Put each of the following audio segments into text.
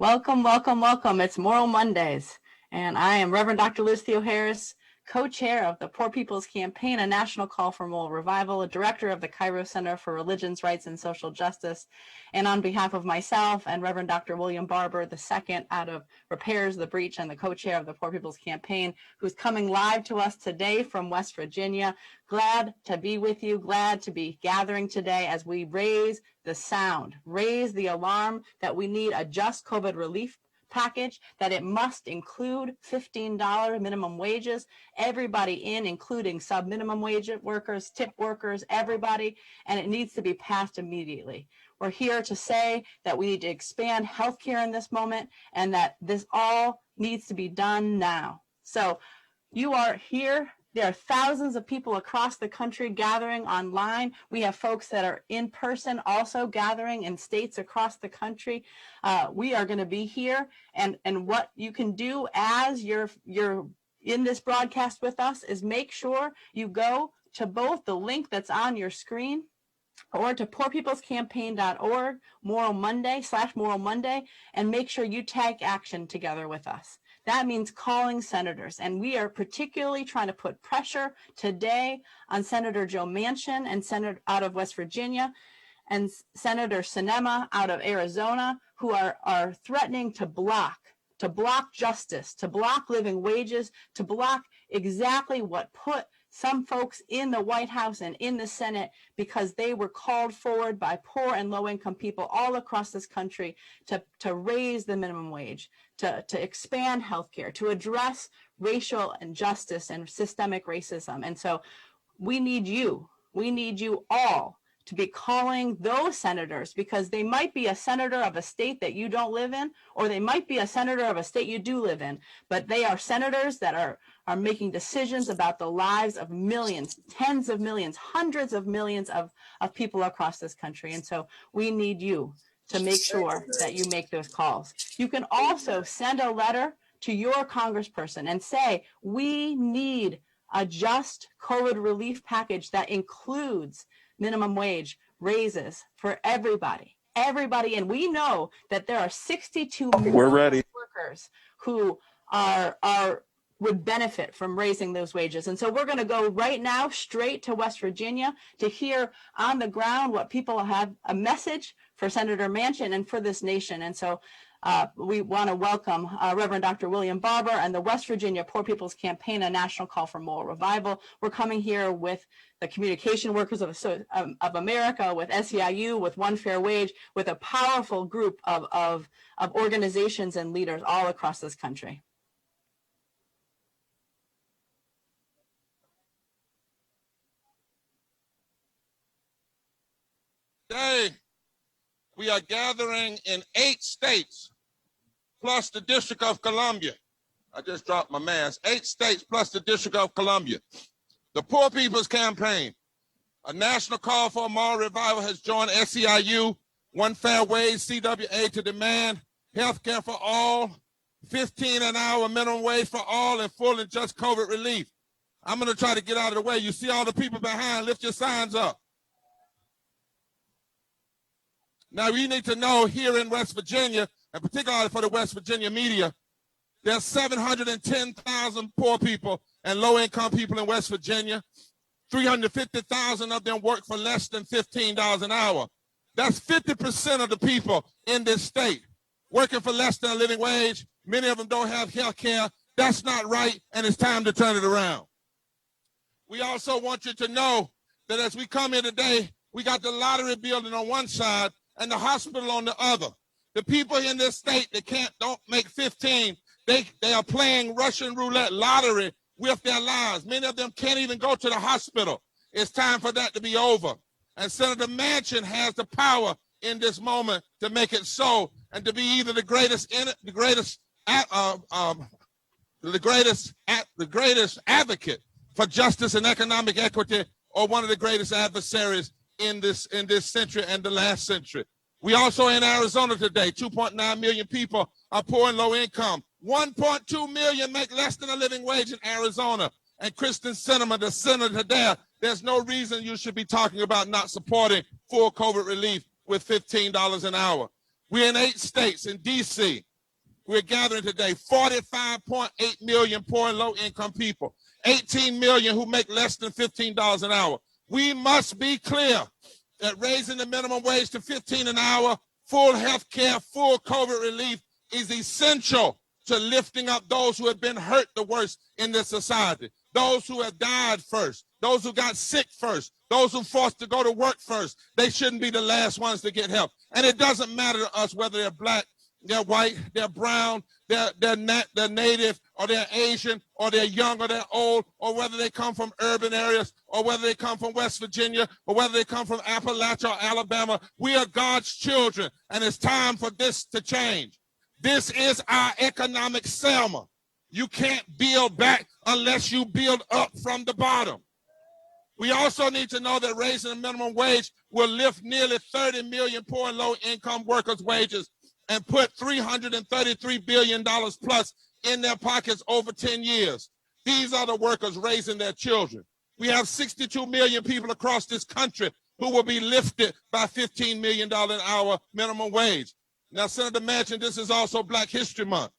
Welcome, welcome, welcome. It's Moral Mondays, and I am Reverend Dr. Liz Theo Harris, co-chair of the Poor People's Campaign, a national call for moral revival, a director of the Cairo Center for Religions, Rights, and Social Justice. And on behalf of myself and Reverend Dr. William Barber, the second out of Repairs the Breach and the co-chair of the Poor People's Campaign, who's coming live to us today from West Virginia. Glad to be with you, glad to be gathering today as we raise the sound, raise the alarm that we need a just COVID relief package, that it must include $15 minimum wages, everybody in, including sub-minimum wage workers, tip workers, everybody, and it needs to be passed immediately. We're here to say that we need to expand healthcare in this moment and that this all needs to be done now. So you are here There are thousands of people across the country gathering online. We have folks that are in person also gathering in states across the country. We are going to be here, and what you can do as you're in this broadcast with us is make sure you go to both the link that's on your screen or to poorpeoplescampaign.org /Moral Monday, and make sure you take action together with us. That means calling senators, and we are particularly trying to put pressure today on Senator Joe Manchin and Senator out of West Virginia and Senator Sinema out of Arizona, who are threatening to block justice, to block living wages, to block exactly what put some folks in the White House and in the Senate, because they were called forward by poor and low-income people all across this country to raise the minimum wage, to expand healthcare, to address racial injustice and systemic racism. And so we need you all to be calling those senators, because they might be a senator of a state that you don't live in, or they might be a senator of a state you do live in, but they are senators that are making decisions about the lives of millions, tens of millions, hundreds of millions of people across this country. And so we need you to make sure that you make those calls. You can also send a letter to your congressperson and say, we need a just COVID relief package that includes minimum wage raises for everybody. And we know that there are 62 million workers who would benefit from raising those wages. And so we're going to go right now straight to West Virginia to hear on the ground what people have, a message for Senator Manchin and for this nation. And so we want to welcome Reverend Dr. William Barber and the West Virginia Poor People's Campaign, a national call for moral revival. We're coming here with the Communication Workers of America, with SEIU, with One Fair Wage, with a powerful group of organizations and leaders all across this country. Today, we are gathering in 8 states, plus the District of Columbia. I just dropped my mask. 8 states plus the District of Columbia. The Poor People's Campaign, a national call for a moral revival, has joined SEIU, One Fair Wage, CWA, to demand health care for all, $15 an hour minimum wage for all, and full and just COVID relief. I'm going to try to get out of the way. You see all the people behind, lift your signs up. Now, you need to know here in West Virginia, and particularly for the West Virginia media, there's 710,000 poor people and low-income people in West Virginia. 350,000 of them work for less than $15 an hour. That's 50% of the people in this state working for less than a living wage. Many of them don't have health care. That's not right, and it's time to turn it around. We also want you to know that as we come here today, we got the lottery building on one side and the hospital on the other. The people in this state that don't make 15, they are playing Russian roulette lottery with their lives. Many of them can't even go to the hospital. It's time for that to be over. And Senator Manchin has the power in this moment to make it so, and to be either the greatest advocate for justice and economic equity, or one of the greatest adversaries in this century and the last century. We also in Arizona today, 2.9 million people are poor and low income. 1.2 million make less than a living wage in Arizona. And Kristen Sinema, the senator there, there's no reason you should be talking about not supporting full COVID relief with $15 an hour. We're in 8 states. In D.C., we're gathering today 45.8 million poor and low income people, 18 million who make less than $15 an hour. We must be clear that raising the minimum wage to $15 an hour, full health care, full COVID relief is essential to lifting up those who have been hurt the worst in this society, those who have died first, those who got sick first, those who forced to go to work first. They shouldn't be the last ones to get help. And it doesn't matter to us whether they're black, they're white, they're brown, they're native, or they're Asian, or they're young, or they're old, or whether they come from urban areas, or whether they come from West Virginia, or whether they come from Appalachia or Alabama. We are God's children, and it's time for this to change. This is our economic Selma. You can't build back unless you build up from the bottom. We also need to know that raising the minimum wage will lift nearly 30 million poor and low-income workers' wages and put $333 billion plus in their pockets over 10 years. These are the workers raising their children. We have 62 million people across this country who will be lifted by $15 million an hour minimum wage. Now, Senator Manchin, this is also Black History Month.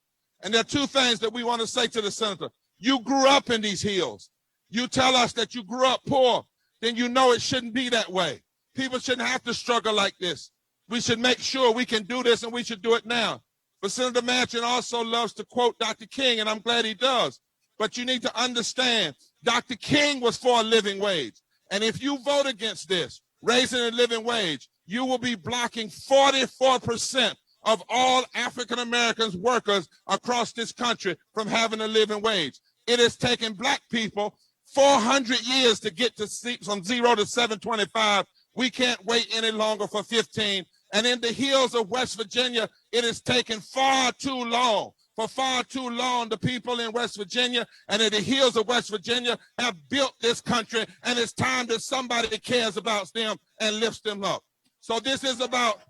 And there are two things that we want to say to the senator. You grew up in these hills. You tell us that you grew up poor, then you know it shouldn't be that way. People shouldn't have to struggle like this. We should make sure we can do this, and we should do it now. But Senator Manchin also loves to quote Dr. King, and I'm glad he does. But you need to understand, Dr. King was for a living wage. And if you vote against this, raising a living wage, you will be blocking 44% of all African Americans workers across this country from having a living wage. It has taken Black people 400 years to get to from 0 to 725. We can't wait any longer for 15. And in the hills of West Virginia, it has taken far too long. For far too long, the people in West Virginia and in the hills of West Virginia have built this country, and it's time that somebody cares about them and lifts them up. So this is about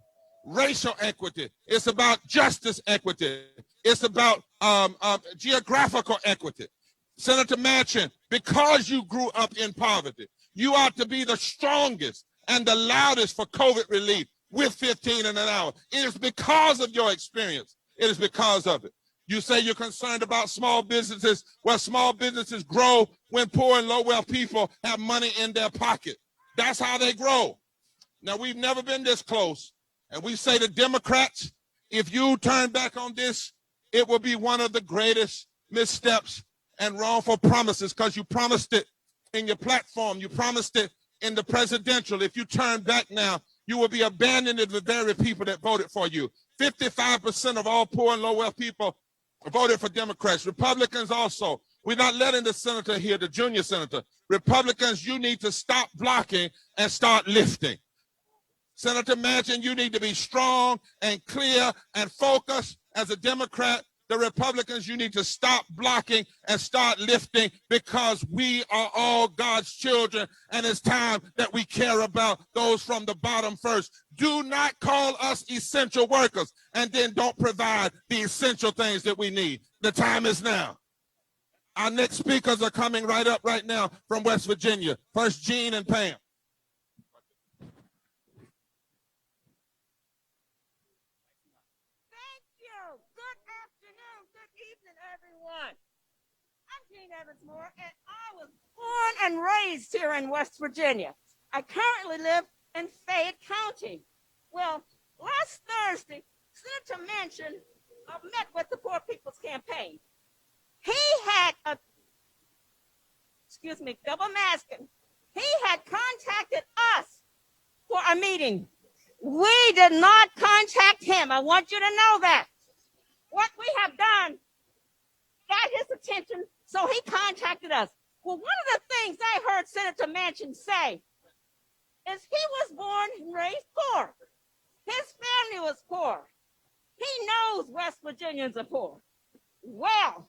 racial equity. It's about justice equity. It's about geographical equity. Senator Manchin, because you grew up in poverty, you ought to be the strongest and the loudest for COVID relief with 15 an hour. It is because of your experience. It is because of it. You say you're concerned about small businesses. Well, small businesses grow when poor and low-wealth people have money in their pocket. That's how they grow. Now, we've never been this close. And we say to Democrats, if you turn back on this, it will be one of the greatest missteps and wrongful promises, because you promised it in your platform. You promised it in the presidential. If you turn back now, you will be abandoning the very people that voted for you. 55% of all poor and low-wealth people voted for Democrats. Republicans also. We're not letting the senator here, the junior senator. Republicans, you need to stop blocking and start lifting. Senator Manchin, you need to be strong and clear and focused as a Democrat. The Republicans, you need to stop blocking and start lifting, because we are all God's children, and it's time that we care about those from the bottom first. Do not call us essential workers and then don't provide the essential things that we need. The time is now. Our next speakers are coming right up right now from West Virginia. First, Jean and Pam. And I was born and raised here in West Virginia. I currently live in Fayette County. Well, last Thursday, Senator Manchin met with the Poor People's Campaign. He had double masking. He had contacted us for a meeting. We did not contact him. I want you to know that. What we have done got his attention, so he contacted us. Well, one of the things I heard Senator Manchin say is he was born and raised poor. His family was poor. He knows West Virginians are poor. Well,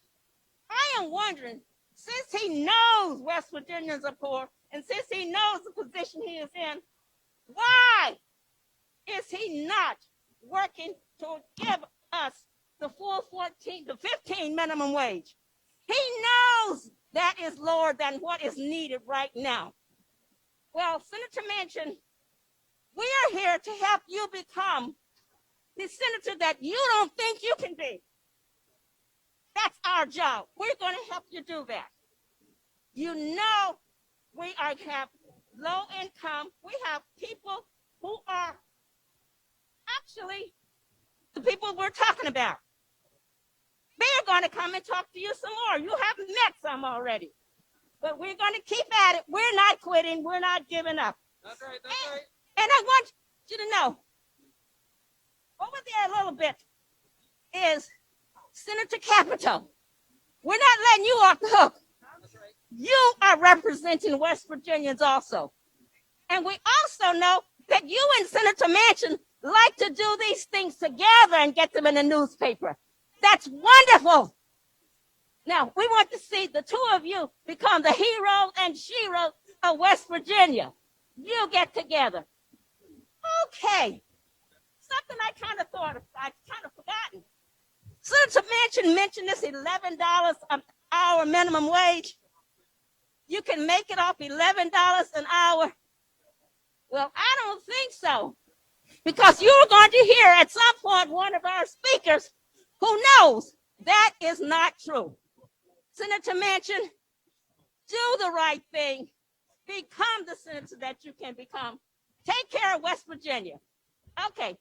I am wondering, since he knows West Virginians are poor, and since he knows the position he is in, why is he not working to give us the full 15 minimum wage? He knows that is lower than what is needed right now. Well, Senator Manchin, we are here to help you become the senator that you don't think you can be. That's our job. We're going to help you do that. You know, we have low income. We have people who are actually the people we're talking about. They're going to come and talk to you some more. You have met some already. But we're going to keep at it. We're not quitting. We're not giving up. That's right. That's right. And I want you to know, over there a little bit is Senator Capito. We're not letting you off the hook. That's right. You are representing West Virginians also. And we also know that you and Senator Manchin like to do these things together and get them in the newspaper. That's wonderful. Now, we want to see the two of you become the hero and shero of West Virginia. You get together. Okay. Something I kind of thought of, I kind of forgotten. Senator Manchin mentioned this $11 an hour minimum wage. You can make it off $11 an hour. Well, I don't think so. Because you're going to hear at some point one of our speakers who knows that is not true. Senator Manchin, do the right thing. Become the senator that you can become. Take care of West Virginia. Okay.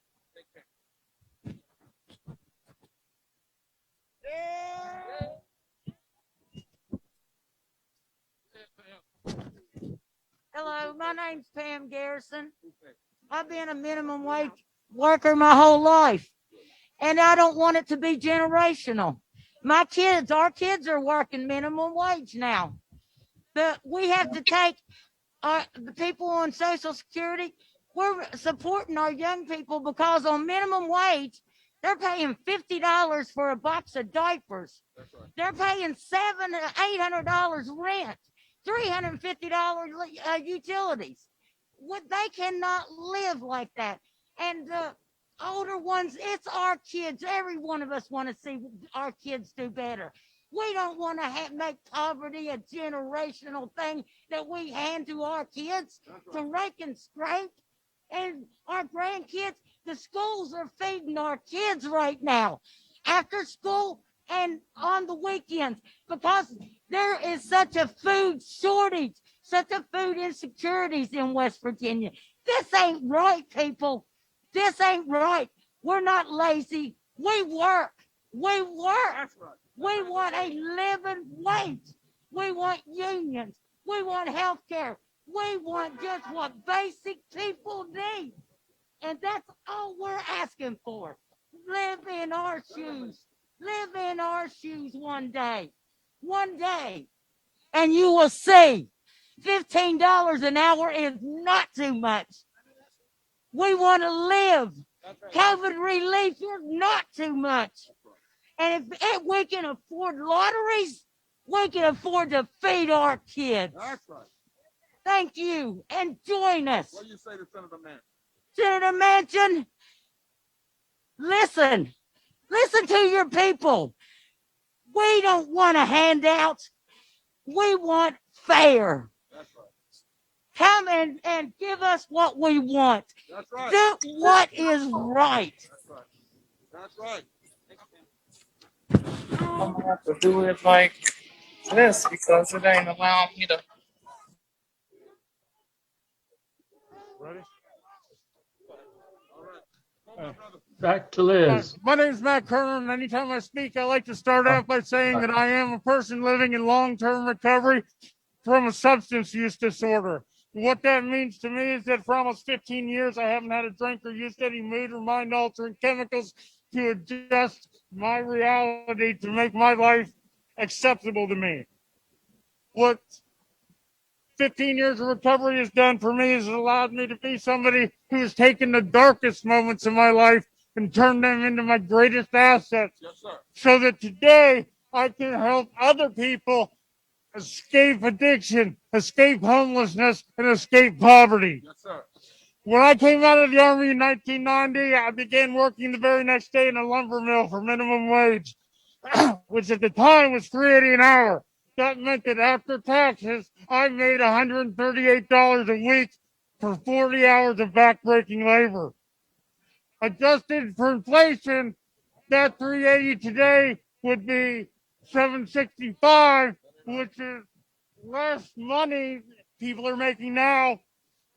Hello, my name's Pam Garrison. I've been a minimum wage worker my whole life, and I don't want it to be generational. Our kids are working minimum wage now. But we have to take the people on Social Security. We're supporting our young people because on minimum wage, they're paying $50 for a box of diapers. That's right. They're paying $800 rent, $350 utilities. They cannot live like that. And the older ones, it's our kids. Every one of us want to see our kids do better. We don't want to make poverty a generational thing that we hand to our kids to rake and scrape. And our grandkids, the schools are feeding our kids right now after school and on the weekends because there is such a food shortage, such a food insecurities in West Virginia. This ain't right, people. This ain't right. We're not lazy. We work. We work. We want a living wage. We want unions. We want health care. We want just what basic people need. And that's all we're asking for. Live in our shoes. Live in our shoes one day. One day. And you will see $15 an hour is not too much. We want to live. COVID relief is not too much. And if we can afford lotteries, we can afford to feed our kids. That's right. Thank you. And join us. What do you say to Senator Manchin? Senator Manchin, listen. Listen to your people. We don't want a handout. We want fair. That's right. Come and give us what we want. That's right. Do what is right. That's right. That's right. I'm gonna have to do it like this because it ain't allowing me to. Ready? All right. Back to Liz. My name is Matt Kerner, and anytime I speak, I like to start out by saying that I am a person living in long-term recovery from a substance use disorder. What that means to me is that for almost 15 years, I haven't had a drink or used any mood or mind-altering chemicals to adjust my reality to make my life acceptable to me. What 15 years of recovery has done for me is allowed me to be somebody who has taken the darkest moments of my life and turned them into my greatest assets. Yes, sir. So that today I can help other people escape addiction, escape homelessness, and escape poverty. Yes, sir. When I came out of the Army in 1990, I began working the very next day in a lumber mill for minimum wage, which at the time was $3.80 an hour. That meant that after taxes, I made $138 a week for 40 hours of backbreaking labor. Adjusted for inflation, that $3.80 today would be $765, which is less money people are making now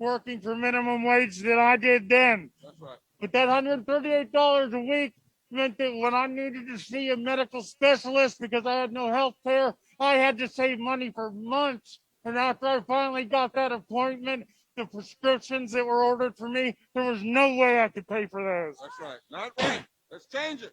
working for minimum wage than I did then. That's right. But that $138 a week meant that when I needed to see a medical specialist because I had no health care, I had to save money for months. And after I finally got that appointment, the prescriptions that were ordered for me, there was no way I could pay for those. That's right. Not right. Let's change it.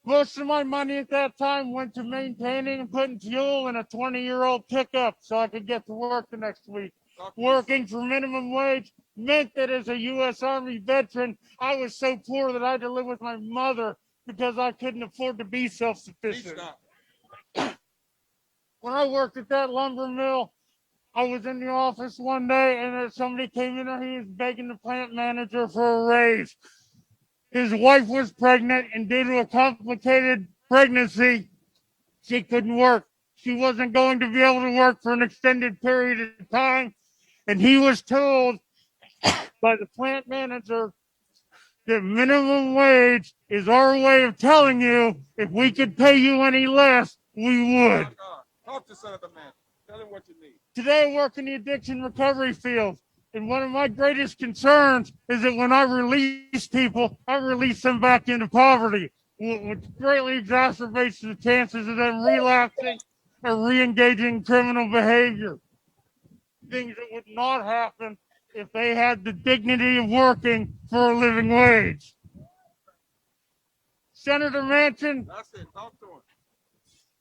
Most of my money at that time went to maintaining and putting fuel in a 20-year-old pickup so I could get to work the next week. Working for minimum wage meant that as a U.S. Army veteran, I was so poor that I had to live with my mother because I couldn't afford to be self-sufficient. When I worked at that lumber mill, I was in the office one day and somebody came in and he was begging the plant manager for a raise. His wife was pregnant, and due to a complicated pregnancy, she couldn't work. She wasn't going to be able to work for an extended period of time. And he was told by the plant manager that minimum wage is our way of telling you if we could pay you any less, we would. Talk to Senator Man. Tell him what you need. Today I work in the addiction recovery field. And one of my greatest concerns is that when I release people, I release them back into poverty, which greatly exacerbates the chances of them relapsing or re-engaging criminal behavior. Things that would not happen if they had the dignity of working for a living wage. Senator Manchin, That's it. Talk to him.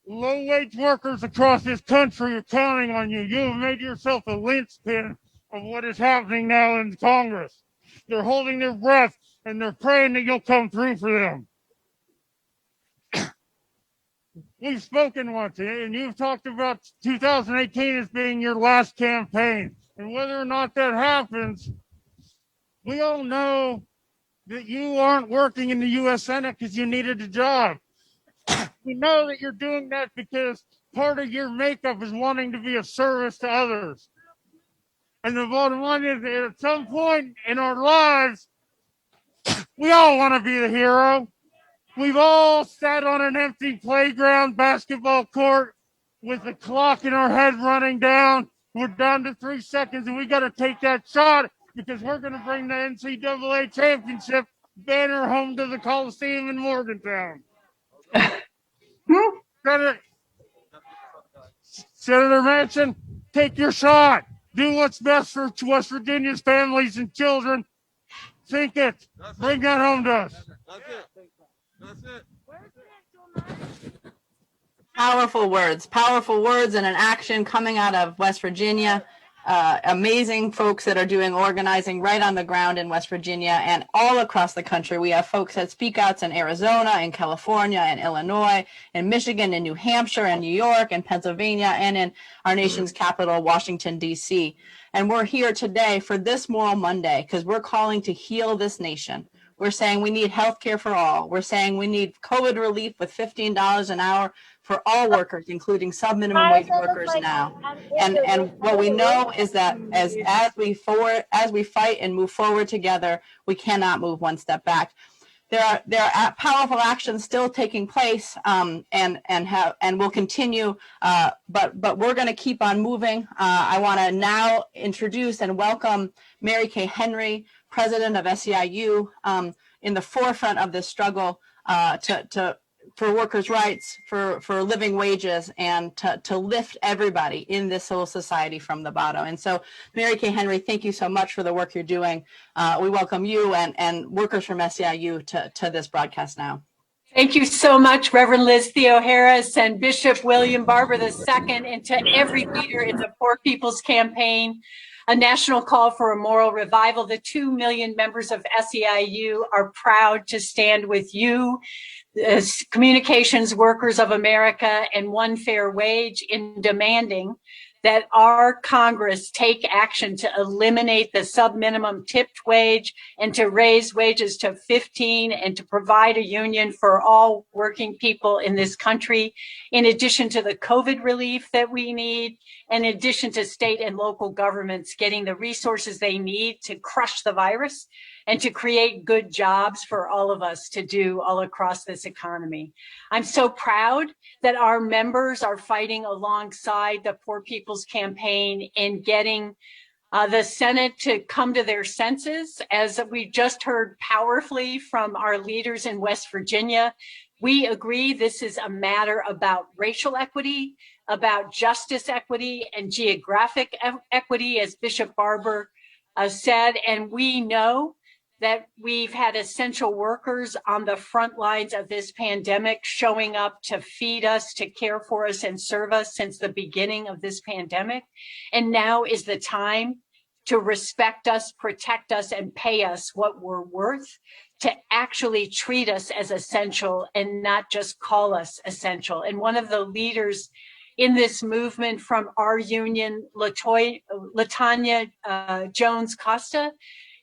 low-wage workers across this country are counting on you. You have made yourself a linchpin of what is happening now in Congress. They're holding their breath and they're praying that you'll come through for them. We've spoken once, and you've talked about 2018 as being your last campaign. And whether or not that happens, we all know that you aren't working in the U.S. Senate because you needed a job. We know that you're doing that because part of your makeup is wanting to be of service to others. And the bottom line is that at some point in our lives, we all want to be the hero. We've all sat on an empty playground basketball court with the clock in our head running down. We're down to 3 seconds and we got to take that shot because we're going to bring the NCAA championship banner home to the Coliseum in Morgantown. Senator Manchin, take your shot. Do what's best for West Virginia's families and children. Think it. Bring that home to us. That's it. That's it. Powerful words and an action coming out of West Virginia. Amazing folks that are doing organizing right on the ground in West Virginia and all across the country. We have folks that speak outs in Arizona, in California, in Illinois, in Michigan, in New Hampshire, in New York, in Pennsylvania, and in our nation's capital, Washington, D.C. And we're here today for this Moral Monday because we're calling to heal this nation. We're saying we need health care for all. We're saying we need COVID relief with $15 an hour for all workers, including sub-minimum wage workers now. And what we know is that as we fight and move forward together, we cannot move one step back. There are powerful actions still taking place, and will continue. But we're going to keep on moving. I want to now introduce and welcome Mary Kay Henry, president of SEIU, in the forefront of this struggle for workers' rights, for living wages, and to lift everybody in this whole society from the bottom. And so, Mary Kay Henry, thank you so much for the work you're doing. We welcome you and workers from SEIU to this broadcast now. Thank you so much, Reverend Liz Theo Harris and Bishop William Barber II, and to every leader in the Poor People's Campaign, a national call for a moral revival. The 2 million members of SEIU are proud to stand with you, as communications workers of America, and One Fair Wage in demanding that our Congress take action to eliminate the sub-minimum tipped wage and to raise wages to 15 and to provide a union for all working people in this country, in addition to the COVID relief that we need, and in addition to state and local governments getting the resources they need to crush the virus and to create good jobs for all of us to do all across this economy. I'm so proud that our members are fighting alongside the Poor People's Campaign in getting the Senate to come to their senses. As we just heard powerfully from our leaders in West Virginia, we agree this is a matter about racial equity, about justice equity, and geographic equity, as Bishop Barber said. And we know that we've had essential workers on the front lines of this pandemic showing up to feed us, to care for us, and serve us since the beginning of this pandemic. And now is the time to respect us, protect us, and pay us what we're worth, to actually treat us as essential and not just call us essential. And one of the leaders in this movement from our union. Latanya Jones Costa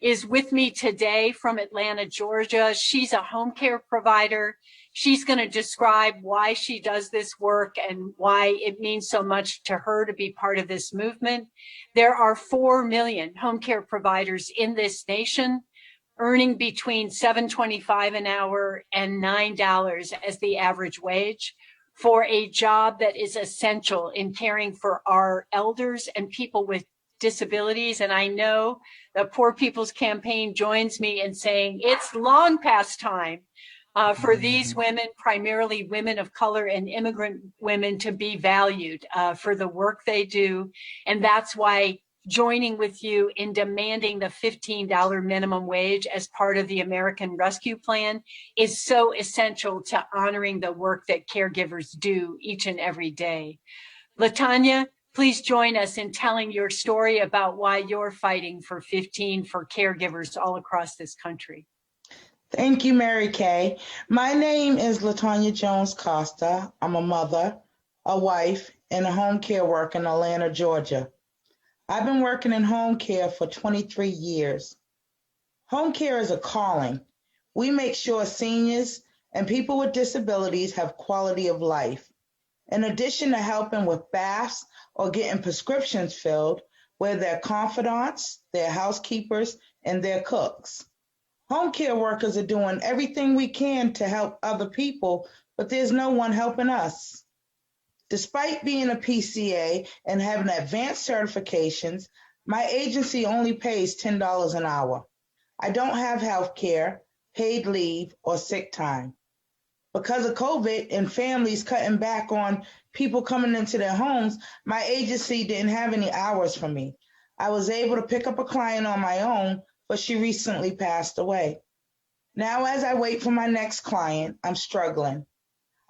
is with me today from Atlanta, Georgia. She's a home care provider. She's going to describe why she does this work and why it means so much to her to be part of this movement. There are 4 million home care providers in this nation, earning between $7.25 an hour and $9 as the average wage for a job that is essential in caring for our elders and people with disabilities. And I know the Poor People's Campaign joins me in saying it's long past time for these women, primarily women of color and immigrant women, to be valued for the work they do. And that's why joining with you in demanding the $15 minimum wage as part of the American Rescue Plan is so essential to honoring the work that caregivers do each and every day. Latanya, please join us in telling your story about why you're fighting for 15 for caregivers all across this country. Thank you, Mary Kay. My name is Latanya Jones Costa. I'm a mother, a wife, and a home care worker in Atlanta, Georgia. I've been working in home care for 23 years. Home care is a calling. We make sure seniors and people with disabilities have quality of life. In addition to helping with baths or getting prescriptions filled, we're their confidants, their housekeepers, and their cooks. Home care workers are doing everything we can to help other people, but there's no one helping us. Despite being a PCA and having advanced certifications, my agency only pays $10 an hour. I don't have health care, paid leave, or sick time. Because of COVID and families cutting back on people coming into their homes, my agency didn't have any hours for me. I was able to pick up a client on my own, but she recently passed away. Now, as I wait for my next client, I'm struggling.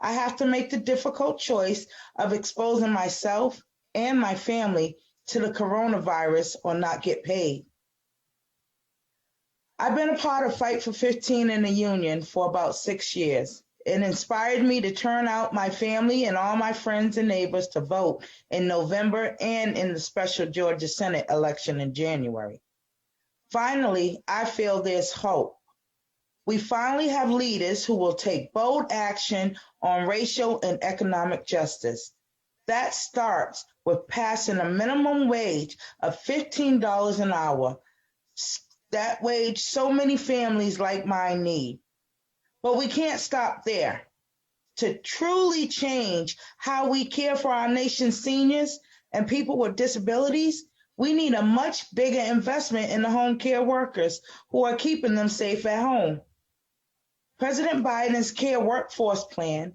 I have to make the difficult choice of exposing myself and my family to the coronavirus or not get paid. I've been a part of Fight for 15 in the union for about 6 years. It inspired me to turn out my family and all my friends and neighbors to vote in November and in the special Georgia Senate election in January. Finally, I feel there's hope. We finally have leaders who will take bold action on racial and economic justice. That starts with passing a minimum wage of $15 an hour. That wage so many families like mine need. But we can't stop there. To truly change how we care for our nation's seniors and people with disabilities, we need a much bigger investment in the home care workers who are keeping them safe at home. President Biden's Care Workforce Plan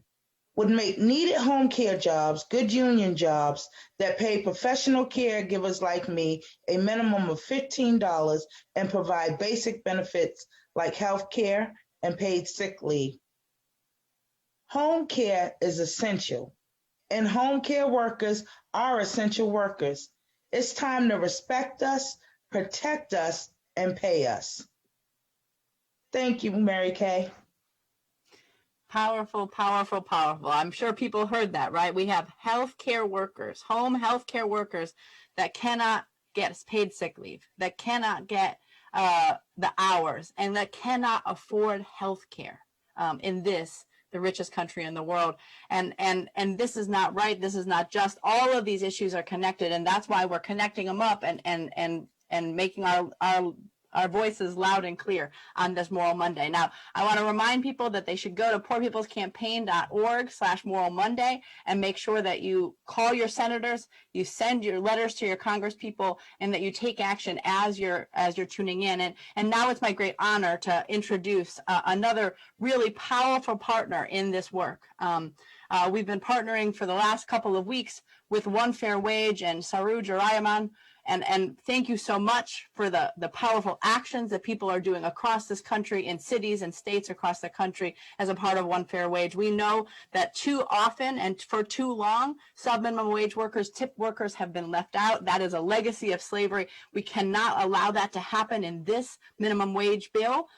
would make needed home care jobs good union jobs that pay professional caregivers like me a minimum of $15 and provide basic benefits like health care and paid sick leave. Home care is essential, and home care workers are essential workers. It's time to respect us, protect us, and pay us. Thank you, Mary Kay. Powerful, powerful, powerful. I'm sure people heard that, right? We have healthcare workers, home healthcare workers that cannot get paid sick leave, that cannot get the hours, and that cannot afford healthcare in the richest country in the world. And this is not right. This is not just. All of these issues are connected, and that's why we're connecting them up and making our voices loud and clear on this Moral Monday. Now, I want to remind people that they should go to poorpeoplescampaign.org/Moral Monday and make sure that you call your senators, you send your letters to your congresspeople, and that you take action as you're tuning in. And now it's my great honor to introduce another really powerful partner in this work. We've been partnering for the last couple of weeks with One Fair Wage and Saru Jarayaman. And thank you so much for the powerful actions that people are doing across this country, in cities and states across the country as a part of One Fair Wage. We know that too often and for too long, sub-minimum wage workers, tip workers have been left out. That is a legacy of slavery. We cannot allow that to happen in this minimum wage bill.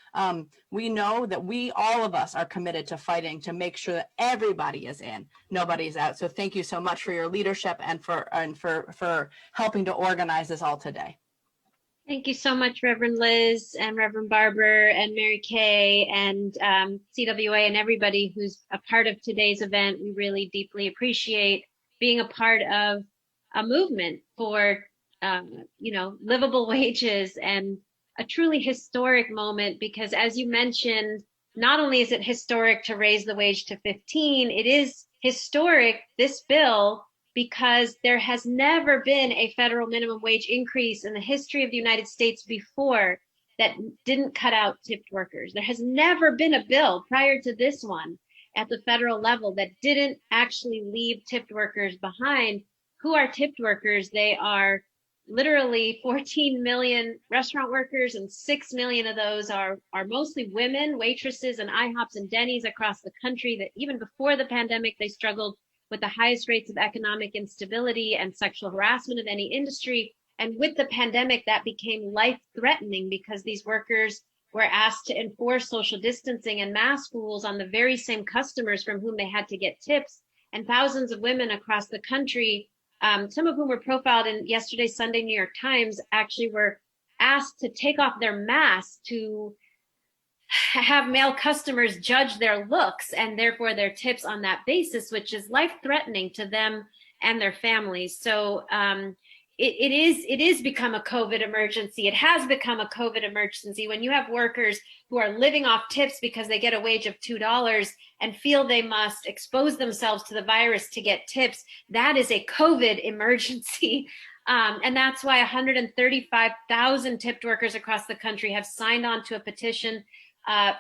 We know that all of us are committed to fighting to make sure that everybody is in, nobody's out. So thank you so much for your leadership and for helping to organize this all today. Thank you so much, Reverend Liz and Reverend Barber and Mary Kay and CWA and everybody who's a part of today's event. We really deeply appreciate being a part of a movement for, livable wages and a truly historic moment, because as you mentioned, not only is it historic to raise the wage to 15, it is historic, this bill, because there has never been a federal minimum wage increase in the history of the United States before that didn't cut out tipped workers. There has never been a bill prior to this one at the federal level that didn't actually leave tipped workers behind. Who are tipped workers? They are literally 14 million restaurant workers, and 6 million of those are mostly women, waitresses and IHOPs and Denny's across the country that even before the pandemic, they struggled with the highest rates of economic instability and sexual harassment of any industry. And with the pandemic, that became life-threatening because these workers were asked to enforce social distancing and mask rules on the very same customers from whom they had to get tips. And thousands of women across the country, some of whom were profiled in yesterday's Sunday New York Times, actually were asked to take off their masks to have male customers judge their looks and therefore their tips on that basis, which is life-threatening to them and their families. So it is become a COVID emergency. It has become a COVID emergency when you have workers who are living off tips because they get a wage of $2 and feel they must expose themselves to the virus to get tips. That is a COVID emergency. And that's why 135,000 tipped workers across the country have signed on to a petition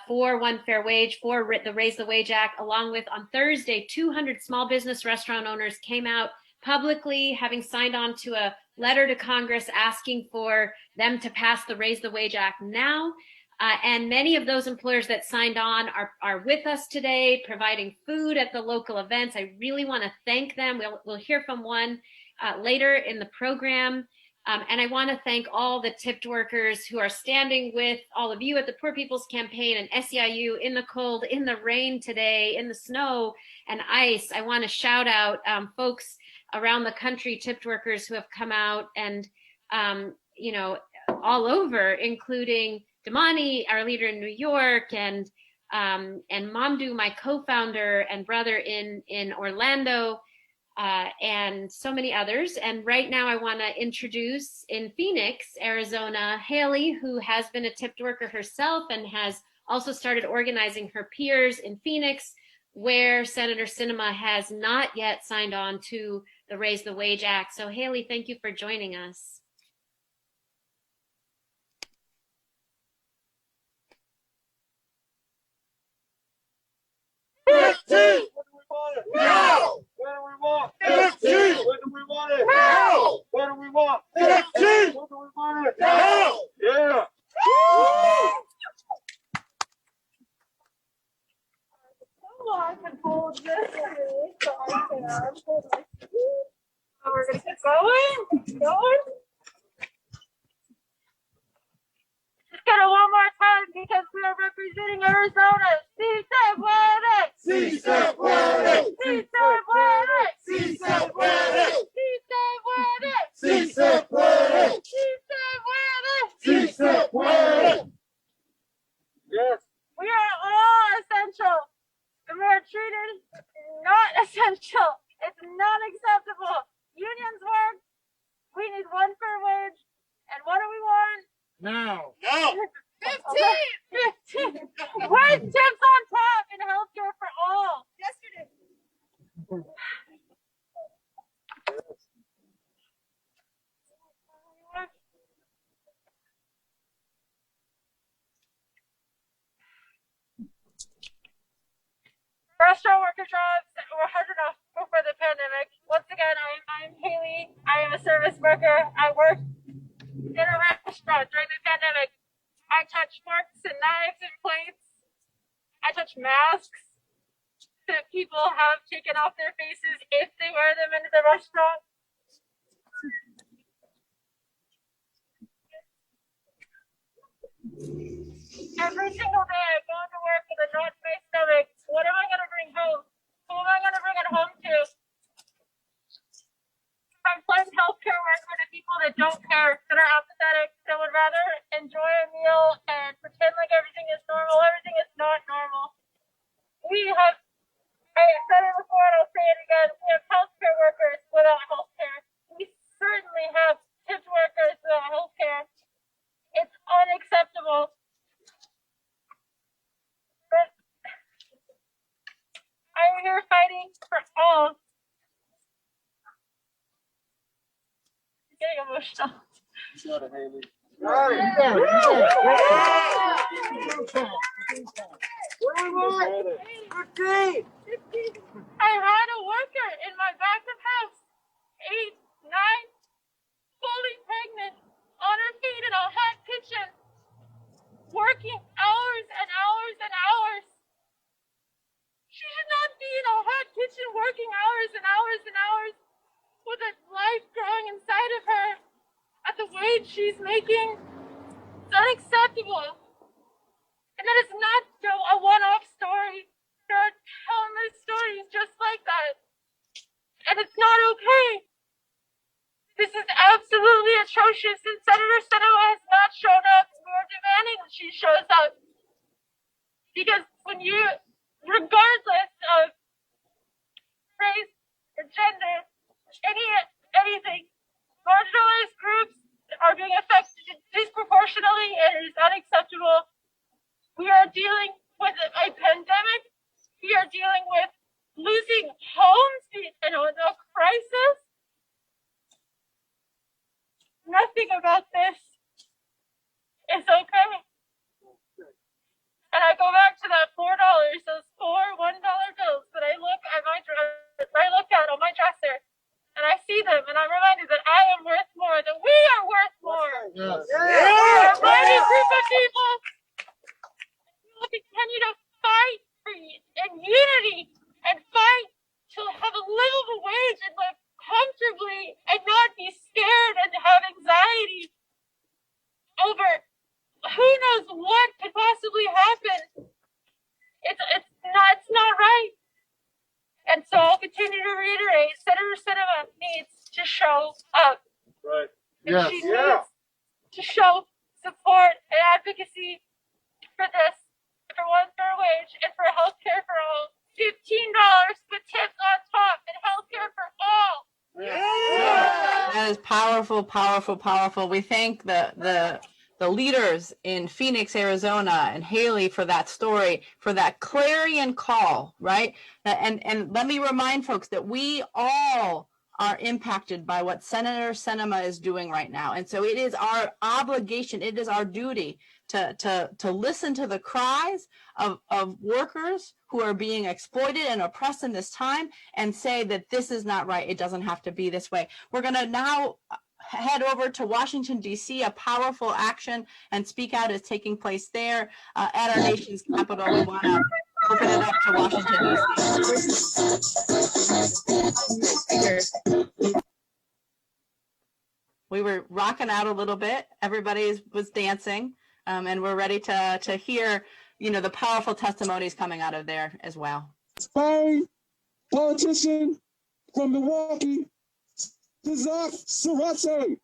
for one fair wage, for the Raise the Wage Act, along with on Thursday, 200 small business restaurant owners came out publicly, having signed on to a letter to Congress asking for them to pass the Raise the Wage Act now. And many of those employers that signed on are with us today, providing food at the local events. I really want to thank them. We'll hear from one later in the program. And I want to thank all the tipped workers who are standing with all of you at the Poor People's Campaign and SEIU in the cold, in the rain today, in the snow and ice. I want to shout out folks around the country, tipped workers who have come out and, all over, including Damani, our leader in New York, and Mamdou, my co-founder and brother in Orlando, and so many others. And right now I want to introduce in Phoenix, Arizona, Haley, who has been a tipped worker herself and has also started organizing her peers in Phoenix, where Senator Sinema has not yet signed on to the Raise the Wage Act. So Haley, thank you for joining us. No! What do we want? 15! What do we want it? No! What do we want? 15! What do we want it? No! Yeah! I can hold this so I can hold my feet. And we're gonna keep going. Just get it one more time because we are representing Arizona. Sí se puede. Sí se puede. Sí se puede. Sí se puede. Sí se puede. Sí se puede. Sí se puede. Sí se puede. Yes. We are all essential. And we are treated not essential. It's not acceptable. Unions work. We need one fair wage. And what do we want? Now. No. 15. With tips on top and healthcare for all. Yesterday. Restaurant worker jobs were hard enough before the pandemic. Once again, I'm Haley. I am a service worker. I worked in a restaurant during the pandemic. I touch forks and knives and plates. I touch masks that people have taken off their faces if they wear them into the restaurant. Every single day I go to work with a knot in my stomach. What am I going to bring home? Who am I going to bring it home to? I'm playing healthcare worker to people that don't care, that are apathetic, that would rather enjoy a meal and pretend like everything is normal. Everything is not normal. We have, I said it before and I'll say it again, we have healthcare workers without healthcare. We certainly have tipped workers without healthcare. It's unacceptable. But I'm here fighting for all. Getting emotional. I had a worker in my back of house, 8, 9, fully pregnant, on her feet in a hot kitchen, working hours and hours and hours. She should not be in a hot kitchen working hours and hours and hours with a life growing inside of her at the wage she's making. It's unacceptable. And that is not a one-off story. They're countless stories just like that. And it's not okay. This is absolutely atrocious, and Senator Sinema has not shown up. We're demanding that she shows up. Because when you, regardless of race or gender, anything, marginalized groups are being affected disproportionately, and it is unacceptable. We are dealing with a pandemic. We are dealing with losing homes and a crisis. Nothing about this is okay. And I go back to that $4, those four $1 bills that I look at on my dresser, and I see them, and I'm reminded that I am worth more, that we are worth more. Yes. We're a mighty group of people. We will continue to fight in unity and fight to have a livable wage and live comfortably and not be scared and have anxiety over who knows what could possibly happen. It's not right. And so I'll continue to reiterate, Senator Sinema needs to show up. Right. And she needs to show support and advocacy for this, for one fair wage, and for health care for all. $15 with tips on top, and health care for all. That is powerful, powerful, powerful. We thank the leaders in Phoenix, Arizona, and Haley for that story, for that clarion call, right? And let me remind folks that we all are impacted by what Senator Sinema is doing right now. And so it is our obligation, it is our duty to listen to the cries of workers who are being exploited and oppressed in this time and say that this is not right. It doesn't have to be this way. We're going to now head over to Washington, D.C. A powerful action and speak out is taking place there at our nation's capital. We want to open it up to Washington, D.C. We were rocking out a little bit. Everybody was dancing, and we're ready to hear, the powerful testimonies coming out of there as well. Inspiring politician from Milwaukee, Zach Sarate.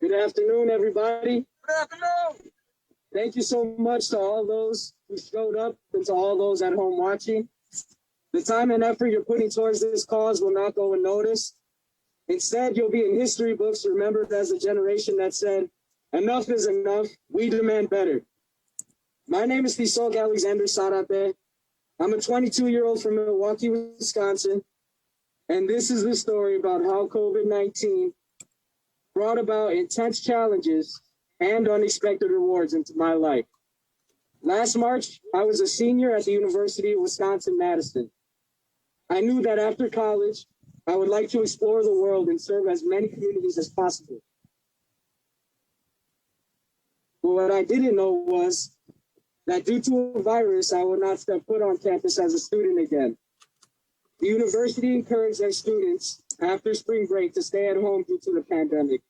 Good afternoon, everybody. Good afternoon. Thank you so much to all those who showed up and to all those at home watching. The time and effort you're putting towards this cause will not go unnoticed. Instead, you'll be in history books remembered as a generation that said, enough is enough, we demand better. My name is Tisok Alexander Sarate. I'm a 22-year-old from Milwaukee, Wisconsin, and this is the story about how COVID-19 brought about intense challenges and unexpected rewards into my life. Last March, I was a senior at the University of Wisconsin-Madison. I knew that after college, I would like to explore the world and serve as many communities as possible. But what I didn't know was that due to a virus, I would not step foot on campus as a student again. The university encouraged their students after spring break to stay at home due to the pandemic.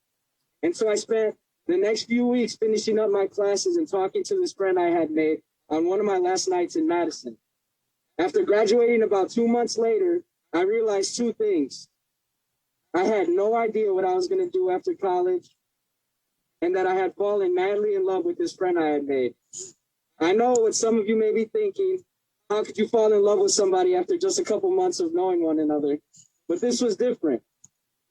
And so I spent The next few weeks, finishing up my classes and talking to this friend I had made on one of my last nights in Madison. After graduating about 2 months later, I realized two things. I had no idea what I was going to do after college, and that I had fallen madly in love with this friend I had made. I know what some of you may be thinking, how could you fall in love with somebody after just a couple months of knowing one another? But this was different.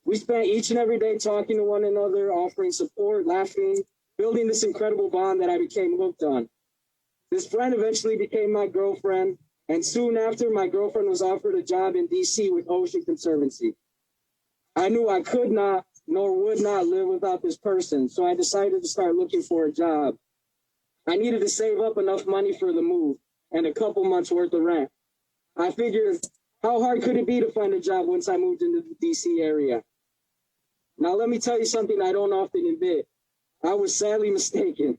We spent each and every day talking to one another, offering support, laughing, building this incredible bond that I became hooked on. This friend eventually became my girlfriend, and soon after, my girlfriend was offered a job in DC with Ocean Conservancy. I knew I could not, nor would not live without this person, so I decided to start looking for a job. I needed to save up enough money for the move and a couple months worth of rent. I figured, how hard could it be to find a job once I moved into the DC area? Now, let me tell you something I don't often admit. I was sadly mistaken.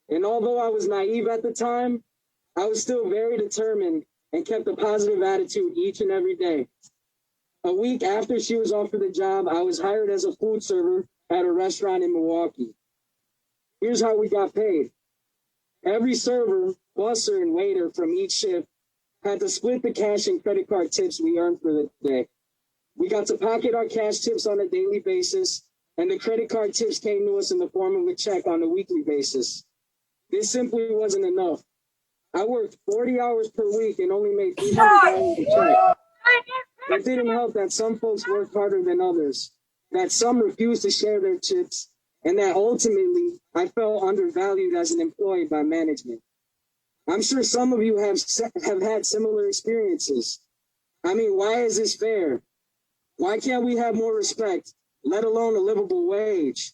And although I was naive at the time, I was still very determined and kept a positive attitude each and every day. A week after she was offered the job, I was hired as a food server at a restaurant in Milwaukee. Here's how we got paid. Every server, busser, and waiter from each shift had to split the cash and credit card tips we earned for the day. We got to pocket our cash tips on a daily basis, and the credit card tips came to us in the form of a check on a weekly basis. This simply wasn't enough. I worked 40 hours per week and only made $300 a check. It didn't help that some folks worked harder than others, that some refused to share their chips, and that ultimately I felt undervalued as an employee by management. I'm sure some of you have had similar experiences. I mean, why is this fair? Why can't we have more respect, let alone a livable wage?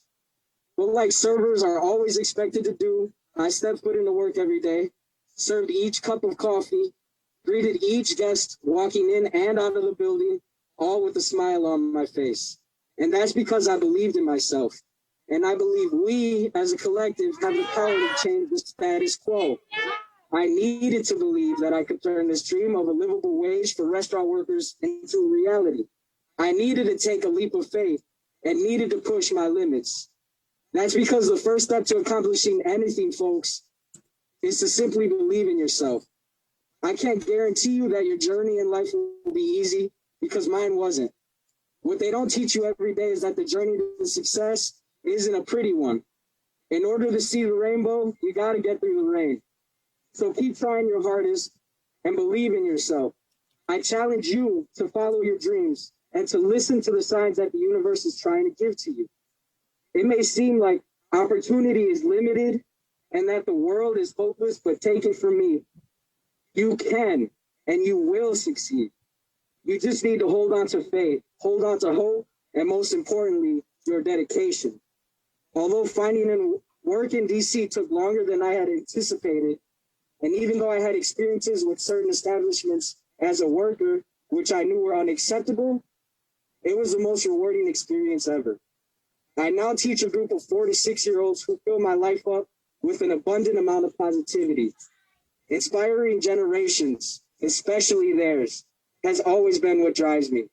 But like servers are always expected to do, I stepped foot into work every day, served each cup of coffee, greeted each guest walking in and out of the building, all with a smile on my face. And that's because I believed in myself. And I believe we, as a collective, have the power to change the status quo. I needed to believe that I could turn this dream of a livable wage for restaurant workers into a reality. I needed to take a leap of faith and needed to push my limits. That's because the first step to accomplishing anything, folks, is to simply believe in yourself. I can't guarantee you that your journey in life will be easy, because mine wasn't. What they don't teach you every day is that the journey to success isn't a pretty one. In order to see the rainbow, you got to get through the rain. So keep trying your hardest and believe in yourself. I challenge you to follow your dreams and to listen to the signs that the universe is trying to give to you. It may seem like opportunity is limited and that the world is hopeless, but take it from me. You can and you will succeed. You just need to hold on to faith, hold on to hope, and most importantly, your dedication. Although finding work in DC took longer than I had anticipated, and even though I had experiences with certain establishments as a worker, which I knew were unacceptable, it was the most rewarding experience ever. I now teach a group of 4 to 6-year-olds who fill my life up with an abundant amount of positivity. Inspiring generations, especially theirs, has always been what drives me.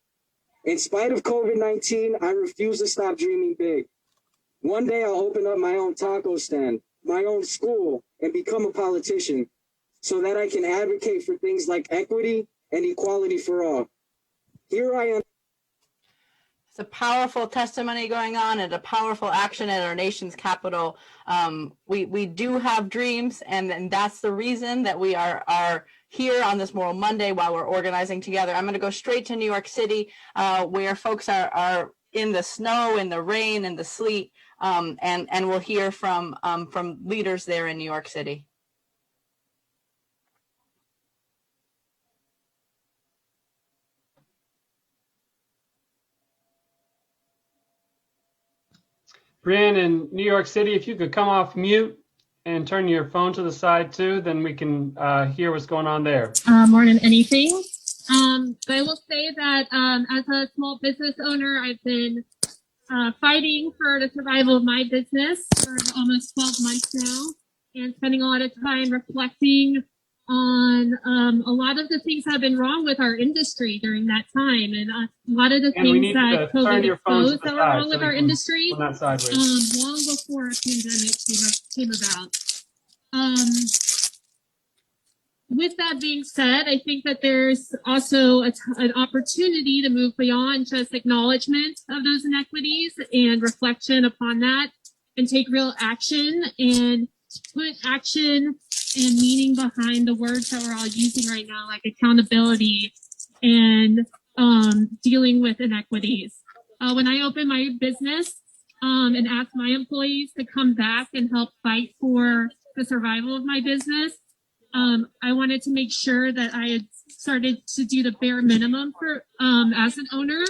In spite of COVID-19, I refuse to stop dreaming big. One day I'll open up my own taco stand, my own school, and become a politician so that I can advocate for things like equity and equality for all. Here I am. It's a powerful testimony going on and a powerful action at our nation's capital. We do have dreams, and that's the reason that we are here on this Moral Monday while we're organizing together. I'm going to go straight to New York City, where folks are in the snow, in the rain, in the sleet, and we'll hear from leaders there in New York City. Brian in New York City, if you could come off mute and turn your phone to the side too, then we can hear what's going on there. More than anything. But I will say that as a small business owner, I've been fighting for the survival of my business for almost 12 months now, and spending a lot of time reflecting on a lot of the things that have been wrong with our industry during that time, and a lot of the And we things need that to turn COVID your phone to exposed the that were side wrong so with we our can industry turn that sideways. long before a pandemic came about. With that being said, I think that there's also an opportunity to move beyond just acknowledgement of those inequities and reflection upon that, and take real action and put action and meaning behind the words that we're all using right now, like accountability and dealing with inequities. When I opened my business and asked my employees to come back and help fight for the survival of my business, I wanted to make sure that I had started to do the bare minimum for as an owner,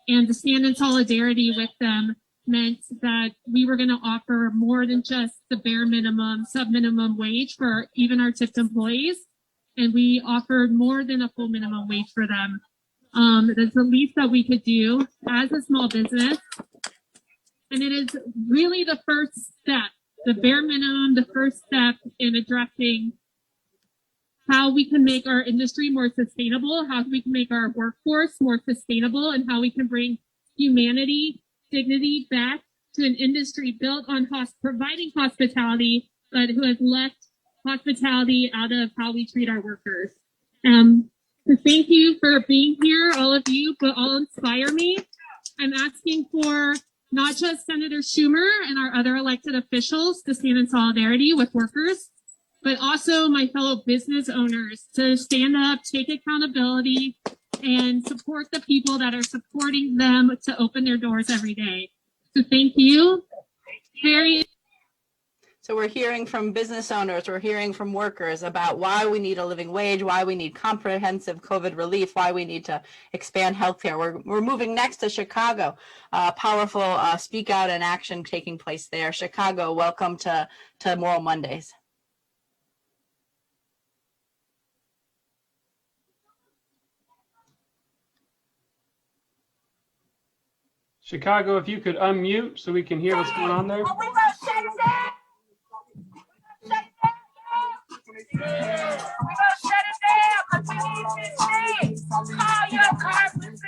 and to stand in solidarity with them meant that we were going to offer more than just the bare minimum, sub-minimum wage for even our tipped employees. And we offered more than a full minimum wage for them. That's the least that we could do as a small business. And it is really the first step, the bare minimum, the first step in addressing how we can make our industry more sustainable, how we can make our workforce more sustainable, and how we can bring humanity, dignity back to an industry built on providing hospitality, but who has left hospitality out of how we treat our workers. So thank you for being here, all of you, but all inspire me. I'm asking for not just Senator Schumer and our other elected officials to stand in solidarity with workers, but also my fellow business owners to stand up, take accountability, and support the people that are supporting them to open their doors every day. So thank you. So we're hearing from business owners, we're hearing from workers about why we need a living wage, why we need comprehensive COVID relief, why we need to expand healthcare. We're moving next to Chicago. Powerful speak out and action taking place there. Chicago, welcome to Moral Mondays. Chicago, if you could unmute so we can hear what's going on there. We're gonna shut it down. We're gonna shut it down because we need this thing. Call your conference.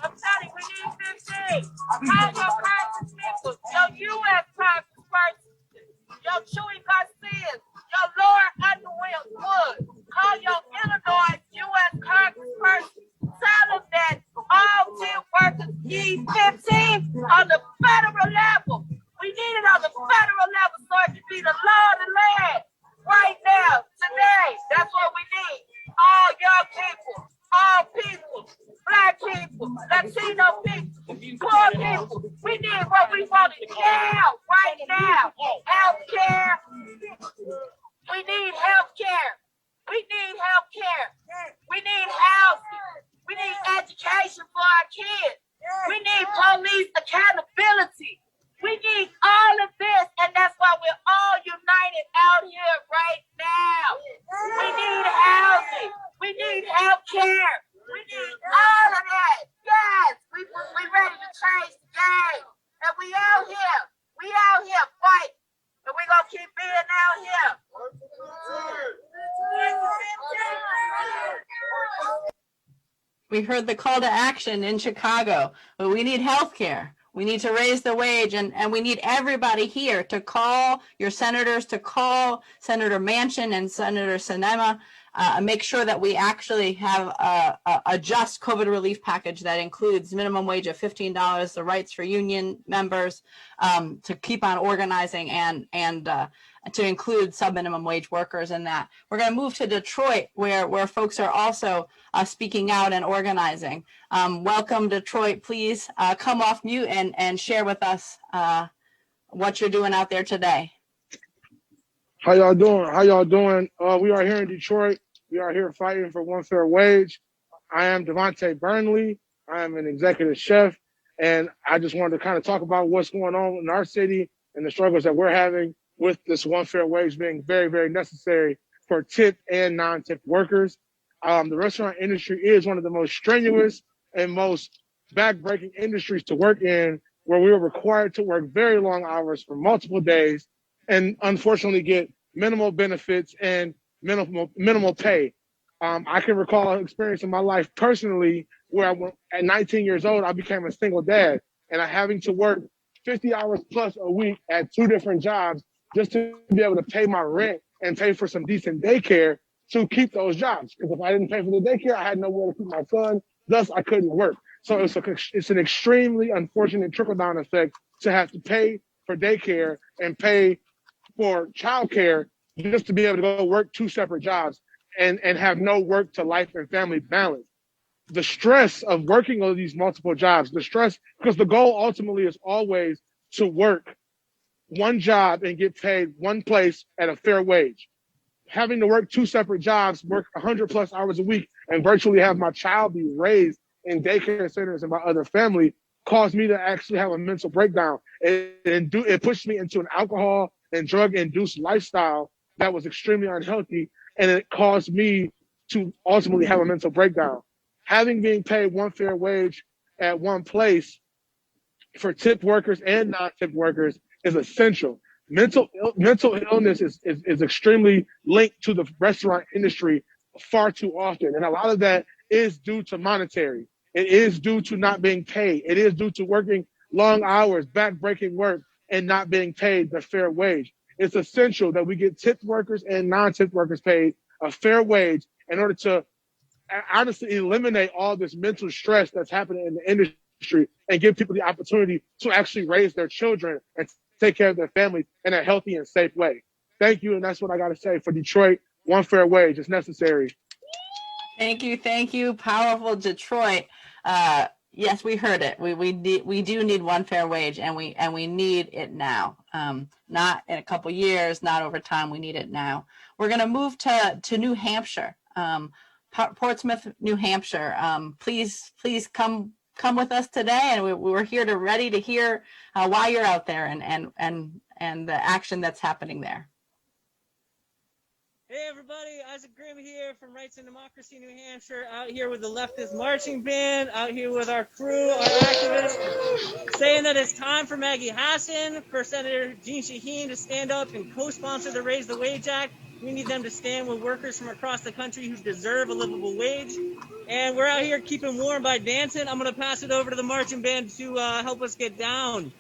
I'm sorry, we need 15. Call your conference people, your U.S. conference person, your Chewy Garcias, your Laura Underwood, call your Illinois U.S. Congress person. Tell them that all 10 workers need 15 on the federal level. We need it on the federal level so it can be the law of the land right now, today. That's what we need. All young people, all people, Black people, Latino people, poor people. We need what we want now, right now. Health care. We need health care. We need health care. We need housing. We need education for our kids. We need police accountability. We need all of this, and that's why we're all united out here right now. We need housing. We need health care. We need all of that. Yes, we ready to change the game. And we out here. We out here fighting. And we gonna keep being out here. We heard the call to action in Chicago, but we need health care. We need to raise the wage, and we need everybody here to call your senators, to call Senator Manchin and Senator Sinema, make sure that we actually have a just COVID relief package that includes minimum wage of $15, the rights for union members to keep on organizing, and to include sub-minimum wage workers in that. We're going to move to Detroit, where folks are also speaking out and organizing. Welcome, Detroit. Please come off mute and share with us what you're doing out there today. How y'all doing? We are here in Detroit. We are here fighting for one fair wage. I am Devontae Burnley. I am an executive chef, and I just wanted to kind of talk about what's going on in our city and the struggles that we're having with this one fair wage being very, very necessary for tipped and non-tipped workers. The restaurant industry is one of the most strenuous and most backbreaking industries to work in, where we were required to work very long hours for multiple days and unfortunately get minimal benefits and minimal pay. I can recall an experience in my life personally where at 19 years old, I became a single dad, and I having to work 50 hours plus a week at 2 different jobs just to be able to pay my rent and pay for some decent daycare to keep those jobs. Because if I didn't pay for the daycare, I had nowhere to keep my son. Thus, I couldn't work. So it's an extremely unfortunate trickle-down effect to have to pay for daycare and pay for childcare just to be able to go work 2 separate jobs and have no work to life and family balance. The stress of working on these multiple jobs, the stress, because the goal ultimately is always to work one job and get paid one place at a fair wage. Having to work 2 separate jobs, work 100 plus hours a week, and virtually have my child be raised in daycare centers and by other family caused me to actually have a mental breakdown. It pushed me into an alcohol and drug-induced lifestyle that was extremely unhealthy, and it caused me to ultimately have a mental breakdown. Having been paid one fair wage at one place for tipped workers and non-tipped workers is essential. Mental illness is extremely linked to the restaurant industry far too often, and a lot of that is due to monetary. It is due to not being paid. It is due to working long hours, back-breaking work, and not being paid the fair wage. It's essential that we get tipped workers and non-tipped workers paid a fair wage in order to honestly eliminate all this mental stress that's happening in the industry and give people the opportunity to actually raise their children and take care of their families in a healthy and safe way. Thank you, and that's what I got to say for Detroit. One fair wage is necessary. Thank you. Powerful Detroit. Yes, we heard it. We do need one fair wage, and we need it now. Not in a couple years, not over time. We need it now. We're going to move to New Hampshire, Portsmouth, New Hampshire. Please come with us today, and we're here ready to hear why you're out there and the action that's happening there. Hey everybody, Isaac Grimm here from Rights and Democracy, New Hampshire, out here with the leftist marching band, out here with our crew, our activists, saying that it's time for Maggie Hassan, for Senator Jeanne Shaheen to stand up and co-sponsor the Raise the Wage Act. We need them to stand with workers from across the country who deserve a livable wage. And we're out here keeping warm by dancing. I'm going to pass it over to the marching band to help us get down.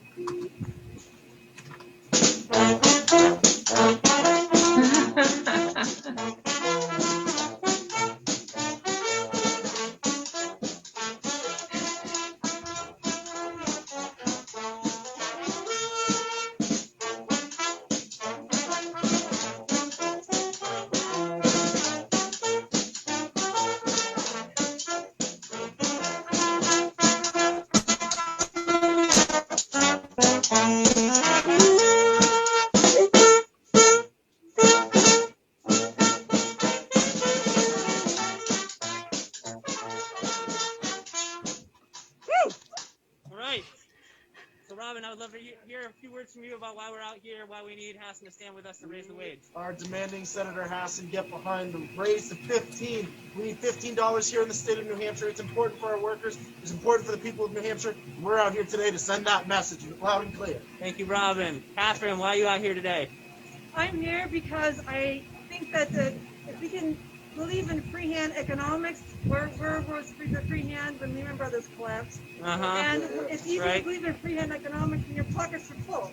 From you about why we're out here, why we need Hassan to stand with us to raise the wage. Are demanding Senator Hassan get behind the raise to 15. We need $15 here in the state of New Hampshire. It's important for our workers. It's important for the people of New Hampshire. We're out here today to send that message loud and clear. Thank you, Robin. Catherine, why are you out here today? I'm here because I think that if we can believe in freehand economics, where was the freehand when Lehman Brothers collapsed? And it's easy to believe in freehand economics when your pockets are full.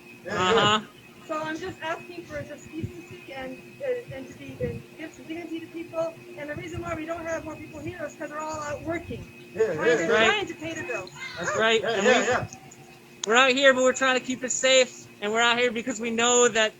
So I'm just asking for just decency and to give some dignity to people. And the reason why we don't have more people here is because they're all out working, trying to pay the bills. That's right. We're out here, but we're trying to keep it safe. And we're out here because we know that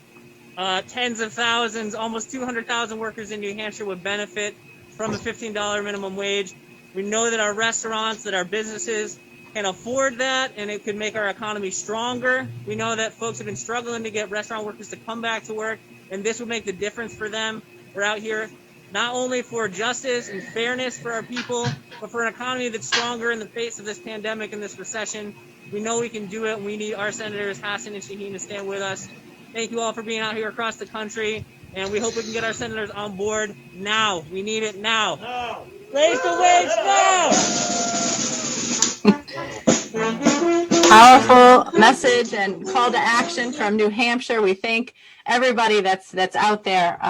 tens of thousands, almost 200,000 workers in New Hampshire would benefit from a $15 minimum wage. We know that our restaurants, that our businesses can afford that, and it could make our economy stronger. We know that folks have been struggling to get restaurant workers to come back to work, and this would make the difference for them. We're out here not only for justice and fairness for our people, but for an economy that's stronger in the face of this pandemic and this recession. We know we can do it, and we need our senators, Hassan and Shaheen, to stand with us. Thank you all for being out here across the country, and we hope we can get our senators on board now. We need it now. Raise the wage now! Powerful message and call to action from New Hampshire. We thank everybody that's out there.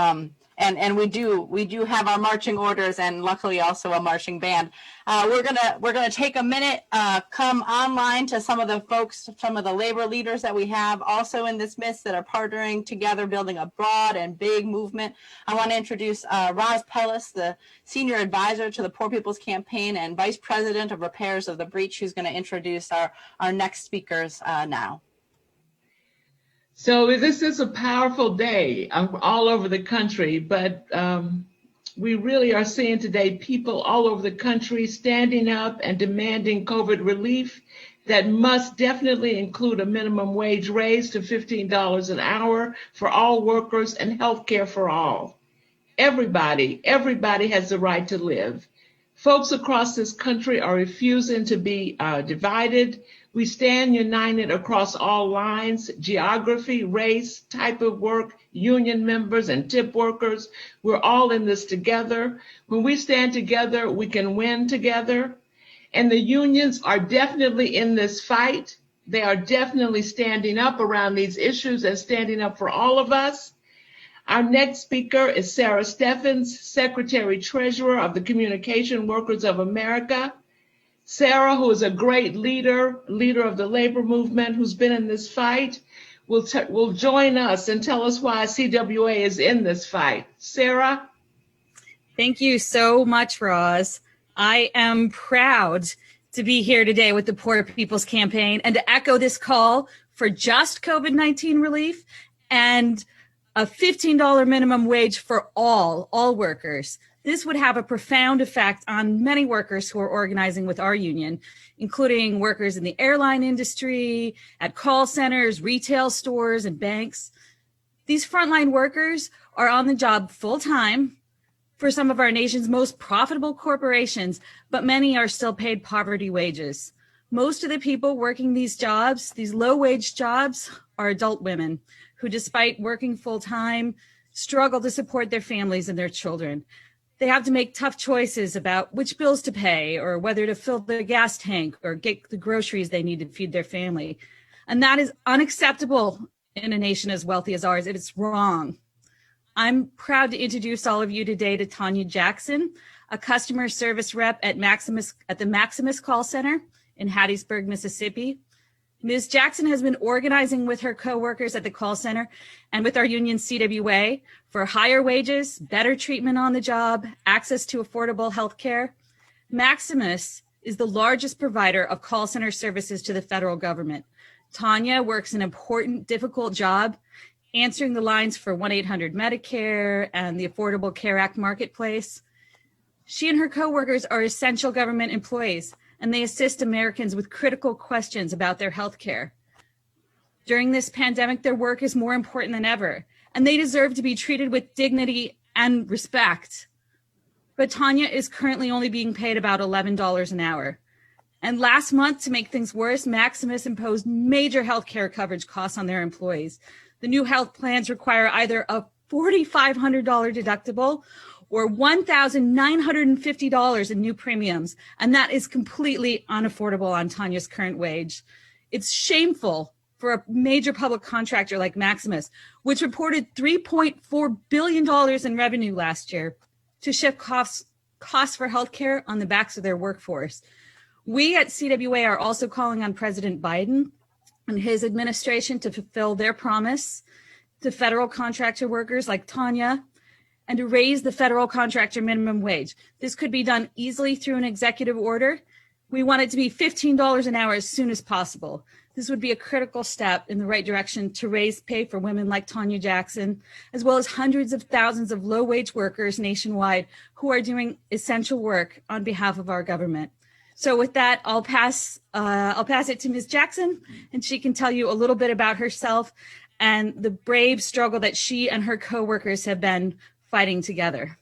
And we do have our marching orders and luckily also a marching band. We're gonna take a minute, come online to some of the folks, some of the labor leaders that we have also in this midst that are partnering together, building a broad and big movement. I want to introduce Roz Pellis, the Senior Advisor to the Poor People's Campaign and Vice President of Repairs of the Breach, who's going to introduce our next speakers now. So this is a powerful day all over the country, but we really are seeing today people all over the country standing up and demanding COVID relief that must definitely include a minimum wage raise to $15 an hour for all workers and health care for all. Everybody has the right to live. Folks across this country are refusing to be divided. We stand united across all lines, geography, race, type of work, union members and tip workers. We're all in this together. When we stand together, we can win together. And the unions are definitely in this fight. They are definitely standing up around these issues and standing up for all of us. Our next speaker is Sarah Steffens, Secretary Treasurer of the Communication Workers of America. Sarah, who is a great leader of the labor movement, who's been in this fight, will join us and tell us why CWA is in this fight. Sarah? Thank you so much, Roz. I am proud to be here today with the Poor People's Campaign and to echo this call for just COVID-19 relief and a $15 minimum wage for all workers. This would have a profound effect on many workers who are organizing with our union, including workers in the airline industry, at call centers, retail stores, and banks. These frontline workers are on the job full time for some of our nation's most profitable corporations, but many are still paid poverty wages. Most of the people working these jobs, these low-wage jobs, are adult women who, despite working full time, struggle to support their families and their children. They have to make tough choices about which bills to pay or whether to fill their gas tank or get the groceries they need to feed their family. And that is unacceptable in a nation as wealthy as ours. It is wrong. I'm proud to introduce all of you today to Tanya Jackson, a customer service rep at the Maximus Call Center in Hattiesburg, Mississippi. Ms. Jackson has been organizing with her coworkers at the call center and with our union CWA for higher wages, better treatment on the job, access to affordable health care. Maximus is the largest provider of call center services to the federal government. Tanya works an important, difficult job answering the lines for 1-800-Medicare and the Affordable Care Act marketplace. She and her coworkers are essential government employees, and they assist Americans with critical questions about their health care. During this pandemic, their work is more important than ever, and they deserve to be treated with dignity and respect. But Tanya is currently only being paid about $11 an hour. And last month, to make things worse, Maximus imposed major health care coverage costs on their employees. The new health plans require either a $4,500 deductible or $1,950 in new premiums, and that is completely unaffordable on Tanya's current wage. It's shameful for a major public contractor like Maximus, which reported $3.4 billion in revenue last year, to shift costs for healthcare on the backs of their workforce. We at CWA are also calling on President Biden and his administration to fulfill their promise to federal contractor workers like Tanya and to raise the federal contractor minimum wage. This could be done easily through an executive order. We want it to be $15 an hour as soon as possible. This would be a critical step in the right direction to raise pay for women like Tanya Jackson, as well as hundreds of thousands of low-wage workers nationwide who are doing essential work on behalf of our government. So with that, I'll pass it to Ms. Jackson, and she can tell you a little bit about herself and the brave struggle that she and her coworkers have been fighting together.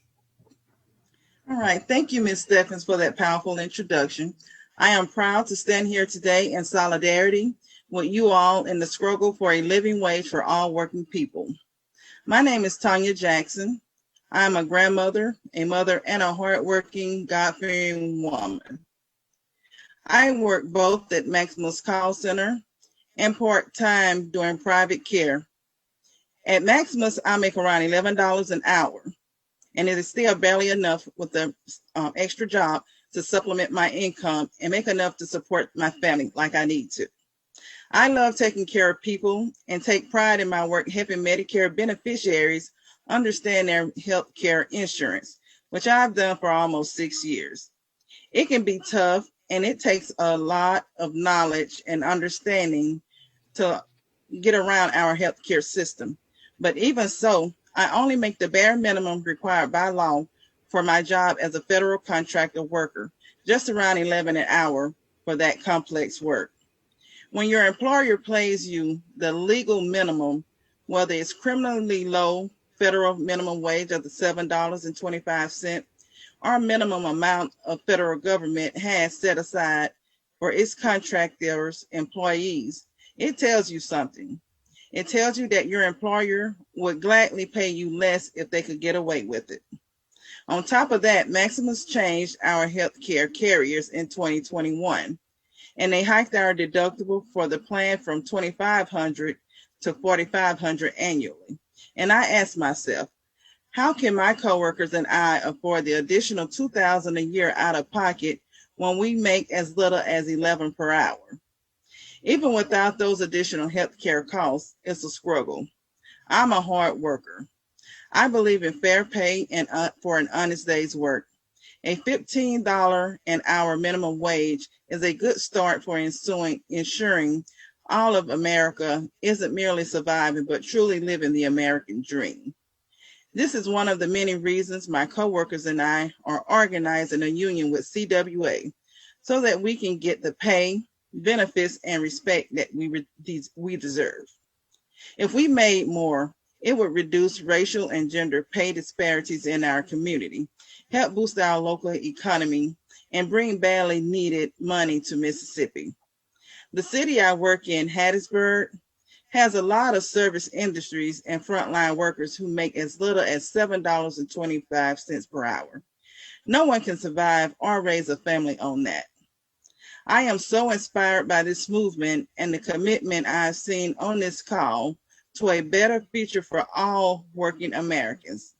All right. Thank you, Ms. Steffens, for that powerful introduction. I am proud to stand here today in solidarity with you all in the struggle for a living wage for all working people. My name is Tanya Jackson. I am a grandmother, a mother, and a hardworking, God-fearing woman. I work both at Maximus Call Center and part-time doing private care. At Maximus, I make around $11 an hour, and it is still barely enough with the extra job to supplement my income and make enough to support my family like I need to. I love taking care of people and take pride in my work helping Medicare beneficiaries understand their health care insurance, which I've done for almost 6 years. It can be tough, and it takes a lot of knowledge and understanding to get around our healthcare system. But even so, I only make the bare minimum required by law for my job as a federal contractor worker, just around $11 an hour for that complex work. When your employer pays you the legal minimum, whether it's criminally low federal minimum wage of the $7.25 or minimum amount of federal government has set aside for its contractors' employees, it tells you something. It tells you that your employer would gladly pay you less if they could get away with it. On top of that, Maximus changed our healthcare carriers in 2021, and they hiked our deductible for the plan from $2,500 to $4,500 annually. And I asked myself, how can my coworkers and I afford the additional $2,000 a year out of pocket when we make as little as $11 per hour? Even without those additional healthcare costs, it's a struggle. I'm a hard worker. I believe in fair pay and for an honest day's work. A $15 an hour minimum wage is a good start for ensuring all of America isn't merely surviving, but truly living the American dream. This is one of the many reasons my coworkers and I are organizing a union with CWA so that we can get the pay, benefits, and respect that we deserve. If we made more, it would reduce racial and gender pay disparities in our community, help boost our local economy, and bring badly needed money to Mississippi. The city I work in, Hattiesburg, has a lot of service industries and frontline workers who make as little as $7.25 per hour. No one can survive or raise a family on that. I am so inspired by this movement and the commitment I've seen on this call to a better future for all working Americans.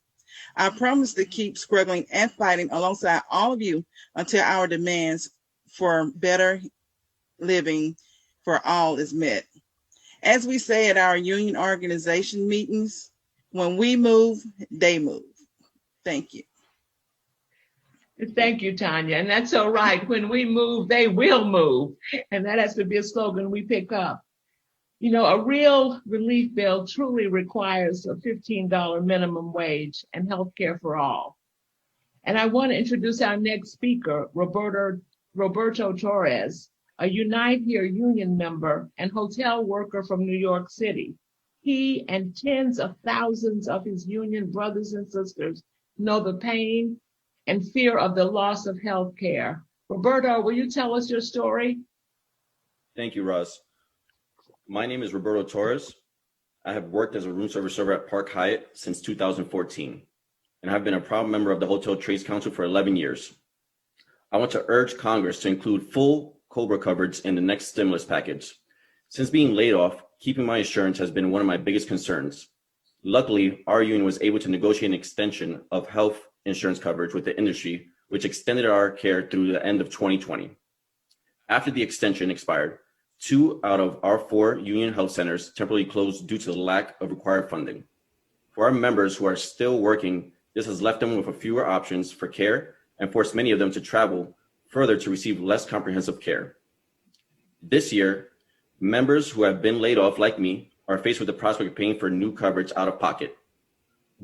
I promise to keep struggling and fighting alongside all of you until our demands for better living for all is met. As we say at our union organization meetings, when we move, they move. Thank you. Thank you, Tanya. And that's so right. When we move, they will move. And that has to be a slogan we pick up. You know, a real relief bill truly requires a $15 minimum wage and health care for all. And I want to introduce our next speaker, Roberto Torres, a Unite Here union member and hotel worker from New York City. He and tens of thousands of his union brothers and sisters know the pain and fear of the loss of health care. Roberto, will you tell us your story? Thank you, Roz. My name is Roberto Torres. I have worked as a room service server at Park Hyatt since 2014, and have been a proud member of the Hotel Trades Council for 11 years. I want to urge Congress to include full COBRA coverage in the next stimulus package. Since being laid off, keeping my insurance has been one of my biggest concerns. Luckily, our union was able to negotiate an extension of health insurance coverage with the industry, which extended our care through the end of 2020. After the extension expired, 2 out of our 4 union health centers temporarily closed due to the lack of required funding. For our members who are still working, this has left them with fewer options for care and forced many of them to travel further to receive less comprehensive care. This year, members who have been laid off like me are faced with the prospect of paying for new coverage out of pocket,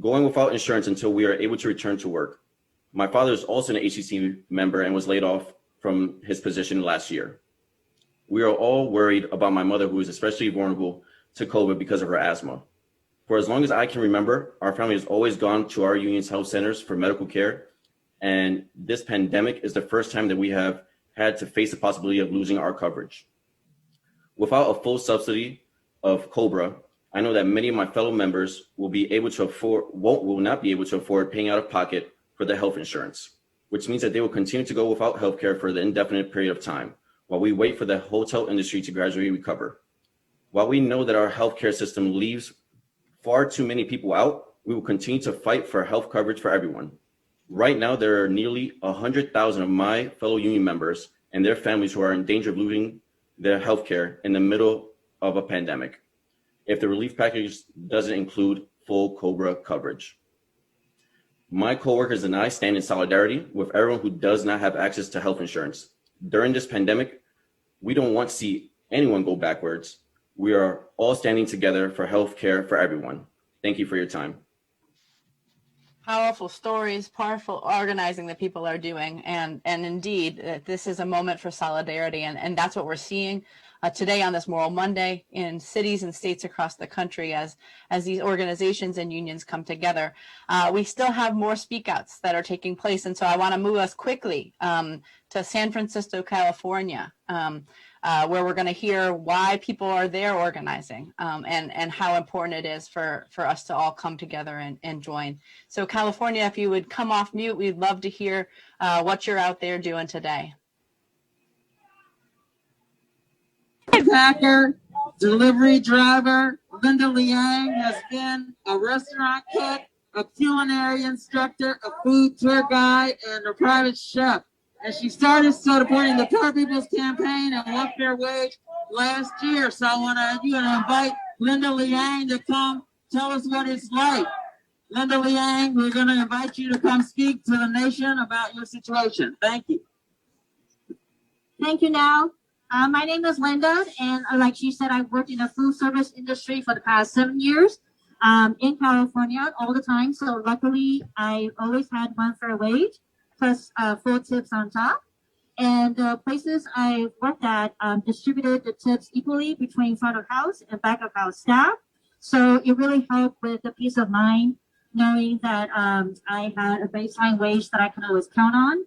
going without insurance until we are able to return to work. My father is also an HCC member and was laid off from his position last year. We are all worried about my mother, who is especially vulnerable to COVID because of her asthma. For as long as I can remember, our family has always gone to our union's health centers for medical care, and this pandemic is the first time that we have had to face the possibility of losing our coverage. Without a full subsidy of COBRA, I know that many of my fellow members will not be able to afford paying out of pocket for their health insurance, which means that they will continue to go without health care for the indefinite period of time, while we wait for the hotel industry to gradually recover. While we know that our healthcare system leaves far too many people out, we will continue to fight for health coverage for everyone. Right now, there are nearly 100,000 of my fellow union members and their families who are in danger of losing their healthcare in the middle of a pandemic, if the relief package doesn't include full COBRA coverage. My coworkers and I stand in solidarity with everyone who does not have access to health insurance. During this pandemic, we don't want to see anyone go backwards. We are all standing together for health care for everyone. Thank you for your time. Powerful stories, powerful organizing that people are doing, and indeed, this is a moment for solidarity, and that's what we're seeing today on this Moral Monday in cities and states across the country as these organizations and unions come together. We still have more speakouts that are taking place, and so I want to move us quickly to San Francisco, California, where we're going to hear why people are there organizing and how important it is for us to all come together and join. So California, if you would come off mute, we'd love to hear what you're out there doing today. Packer, delivery driver, Linda Liang has been a restaurant cook, a culinary instructor, a food tour guide, and a private chef. And she started supporting the Poor People's Campaign and One Fair Wage last year. So I want to invite Linda Liang to come tell us what it's like. Linda Liang, we're going to invite you to come speak to the nation about your situation. Thank you. Thank you, Now. My name is Linda, and like she said, I've worked in the food service industry for the past 7 years in California all the time. So luckily, I always had one fair wage plus full tips on top. And the places I worked at distributed the tips equally between front of house and back of house staff. So it really helped with the peace of mind, knowing that I had a baseline wage that I could always count on.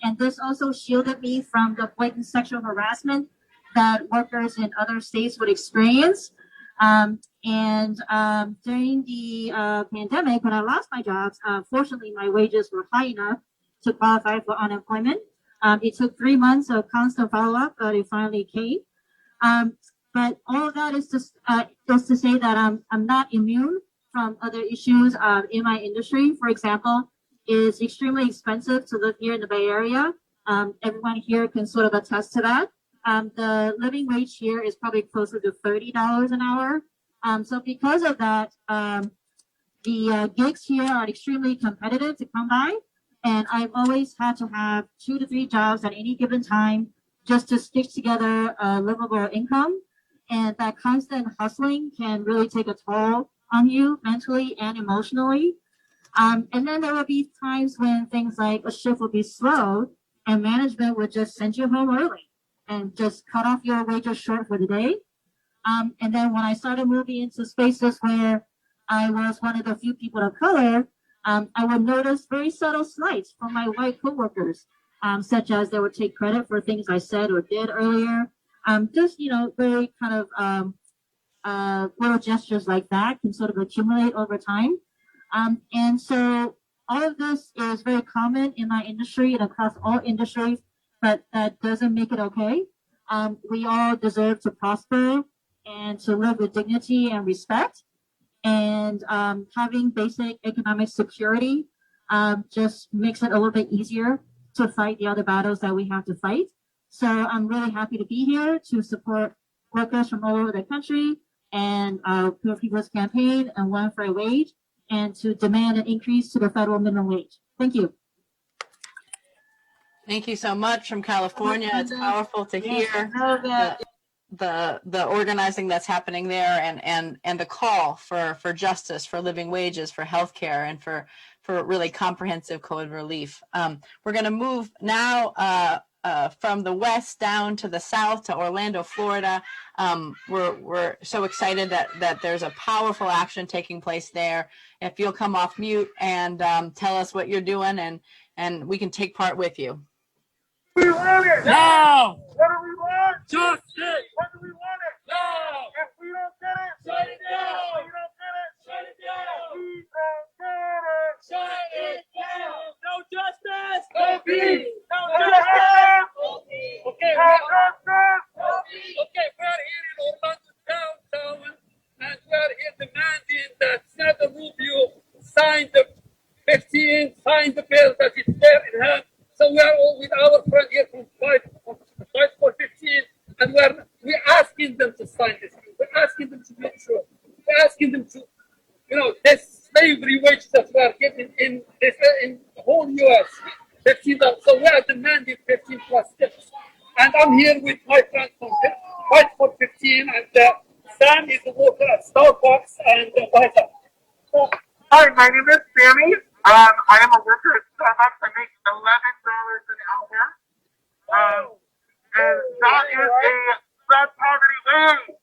And this also shielded me from the blatant sexual harassment that workers in other states would experience. During the pandemic, when I lost my jobs, fortunately, my wages were high enough to qualify for unemployment. It took 3 months of constant follow-up, but it finally came. But all of that is just to say that I'm not immune from other issues in my industry. For example, it's extremely expensive to live here in the Bay Area. Everyone here can sort of attest to that. The living wage here is probably closer to $30 an hour. So because of that, the gigs here are extremely competitive to come by. And I've always had to have 2 to 3 jobs at any given time just to stitch together a livable income. And that constant hustling can really take a toll on you mentally and emotionally. And then there will be times when things like a shift will be slow and management would just send you home early and just cut off your wages short for the day. And then when I started moving into spaces where I was one of the few people of color, I would notice very subtle slights from my white coworkers, such as they would take credit for things I said or did earlier. Just, very kind of little gestures like that can sort of accumulate over time. And so all of this is very common in my industry and across all industries, but that doesn't make it okay. We all deserve to prosper and to live with dignity and respect. And having basic economic security just makes it a little bit easier to fight the other battles that we have to fight. So I'm really happy to be here to support workers from all over the country and Poor People's Campaign and One Fair Wage, and to demand an increase to the federal minimum wage. Thank you. Thank you so much from California. It's powerful to hear the organizing that's happening there and the call for justice, for living wages, for healthcare, and for really comprehensive COVID relief. We're going to move now from the west down to the south to Orlando, Florida. We're so excited that there's a powerful action taking place there. If you'll come off mute and tell us what you're doing, and we can take part with you. We want it now. What do we want? Justice. What do we want it Now. If we don't get it, Shut it down. If we don't get it, Shut it down. We don't get it. Shut it down. No justice. No peace. No justice. Okay, Okay, we're here in Orlando downtown, and we're here demanding that Senator Rubio sign the bill that is there in hand. So we are all with our friend here from Fight for 15, and we're asking them to sign this bill. We're asking them to make sure. We're asking them to, this slavery wage that we are getting in the whole U.S. 15. So we are demanding 15 plus steps. And I'm here with my friend from Fight for 15, and Sam is a worker at Starbucks and Hi, my name is Sammy. I am a worker at Starbucks. I make $11 an hour. And that is a sub-poverty wage.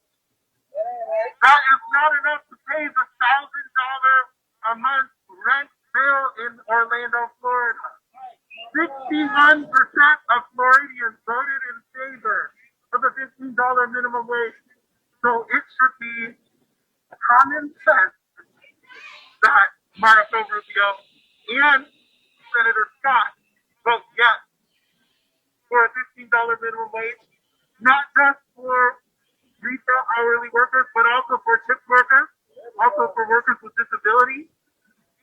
That is not enough to pay the $1,000 a month rent bill in Orlando, Florida. 61% of Floridians voted in favor of the $15 minimum wage. So it should be common sense that Marco Rubio and Senator Scott vote yes for a $15 minimum wage, not just for retail hourly workers, but also for tip workers, also for workers with disabilities,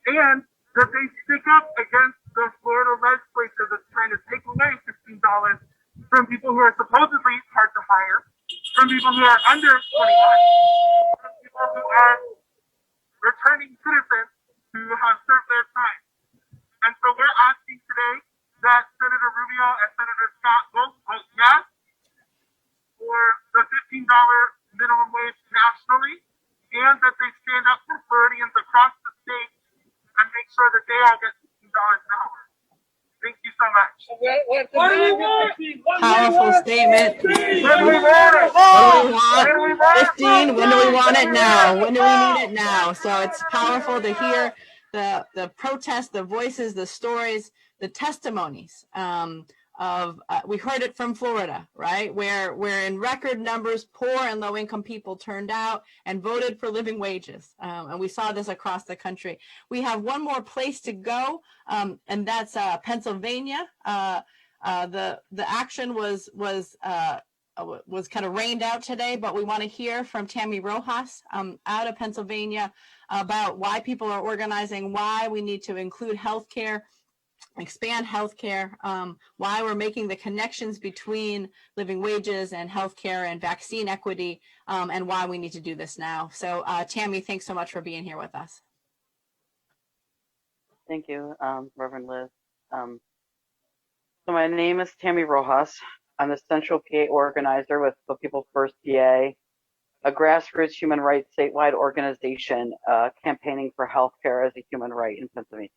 and that they stick up against the Florida legislature that's trying to take away $15 from people who are supposedly hard to hire, from people who are under 21, from people who are returning citizens who have served their time. And so we're asking today that Senator Rubio and Senator Scott both vote yes for the $15 minimum wage nationally, and that they stand up for Floridians across the state and make sure that they all get $15 an hour. Thank you so much. What do we want? Powerful statement. When do we want it? What do we want? 15. When do we want it now? When do we need it now? So it's powerful to hear the protests, the voices, the stories, the testimonies we heard it from Florida, right? Where in record numbers, poor and low income people turned out and voted for living wages. And we saw this across the country. We have one more place to go, and that's Pennsylvania. The action was kind of rained out today, but we want to hear from Tammy Rojas out of Pennsylvania about why people are organizing, why we need to include healthcare, expand healthcare, why we're making the connections between living wages and healthcare and vaccine equity, and why we need to do this now. So Tammy, thanks so much for being here with us. Thank you, Reverend Liz. So my name is Tammy Rojas. I'm the Central PA organizer with the People First PA, a grassroots human rights statewide organization campaigning for healthcare as a human right in Pennsylvania.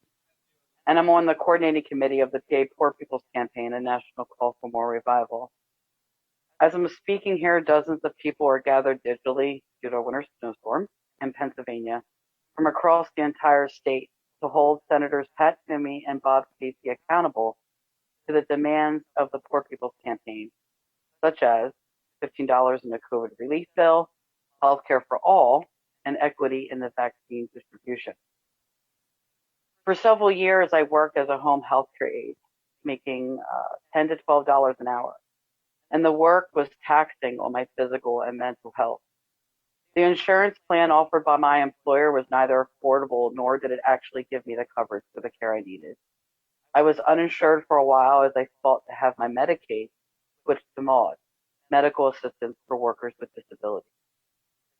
And I'm on the coordinating committee of the PA Poor People's Campaign, a national call for more revival. As I'm speaking here, dozens of people are gathered digitally due to a winter snowstorm in Pennsylvania from across the entire state to hold Senators Pat Toomey and Bob Casey accountable to the demands of the Poor People's Campaign, such as $15 in the COVID relief bill, healthcare for all, and equity in the vaccine distribution. For several years, I worked as a home healthcare aide, making $10 to $12 an hour, and the work was taxing on my physical and mental health. The insurance plan offered by my employer was neither affordable nor did it actually give me the coverage for the care I needed. I was uninsured for a while as I fought to have my Medicaid switched to MAUD, medical assistance for workers with disabilities.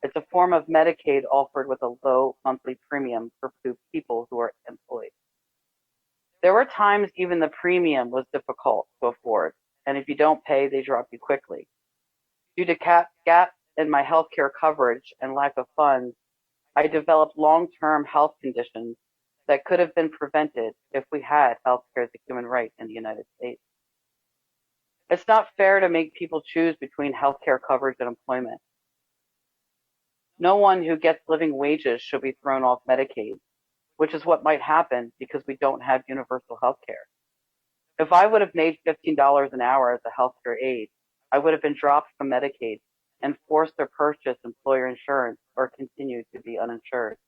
It's a form of Medicaid offered with a low monthly premium for people who are employed. There were times even the premium was difficult to afford, and if you don't pay, they drop you quickly. Due to gaps in my healthcare coverage and lack of funds, I developed long-term health conditions that could have been prevented if we had healthcare as a human right in the United States. It's not fair to make people choose between healthcare coverage and employment. No one who gets living wages should be thrown off Medicaid, which is what might happen because we don't have universal health care. If I would have made $15 an hour as a healthcare aide, I would have been dropped from Medicaid and forced to purchase employer insurance or continue to be uninsured.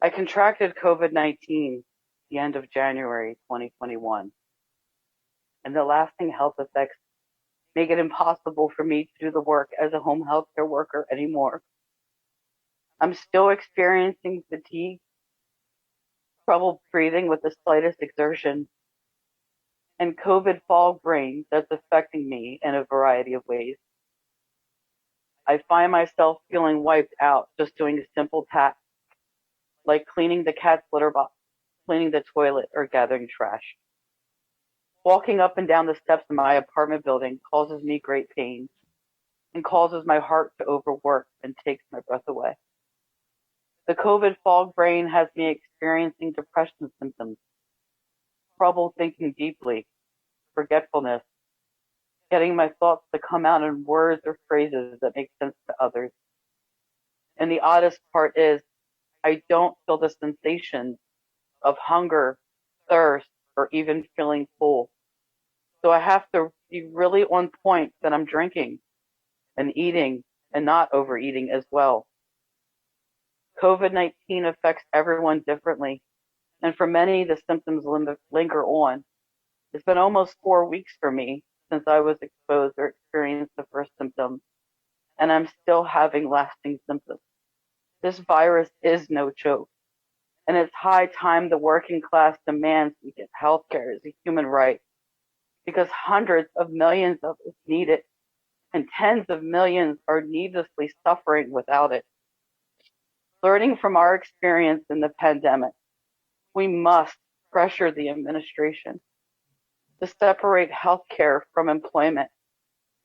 I contracted COVID-19 the end of January 2021. and the lasting health effects make it impossible for me to do the work as a home healthcare worker anymore. I'm still experiencing fatigue, trouble breathing with the slightest exertion, and COVID fog brain that's affecting me in a variety of ways. I find myself feeling wiped out just doing simple tasks like cleaning the cat's litter box, cleaning the toilet, or gathering trash. Walking up and down the steps of my apartment building causes me great pain and causes my heart to overwork and takes my breath away. The COVID fog brain has me experiencing depression symptoms, trouble thinking deeply, forgetfulness, getting my thoughts to come out in words or phrases that make sense to others. And the oddest part is, I don't feel the sensation of hunger, thirst, or even feeling full. So I have to be really on point that I'm drinking and eating and not overeating as well. COVID-19 affects everyone differently, and for many, the symptoms linger on. It's been almost 4 weeks for me since I was exposed or experienced the first symptom, and I'm still having lasting symptoms. This virus is no joke, and it's high time the working class demands we get healthcare as a human right, because hundreds of millions of us need it, and tens of millions are needlessly suffering without it. Learning from our experience in the pandemic, we must pressure the administration to separate healthcare from employment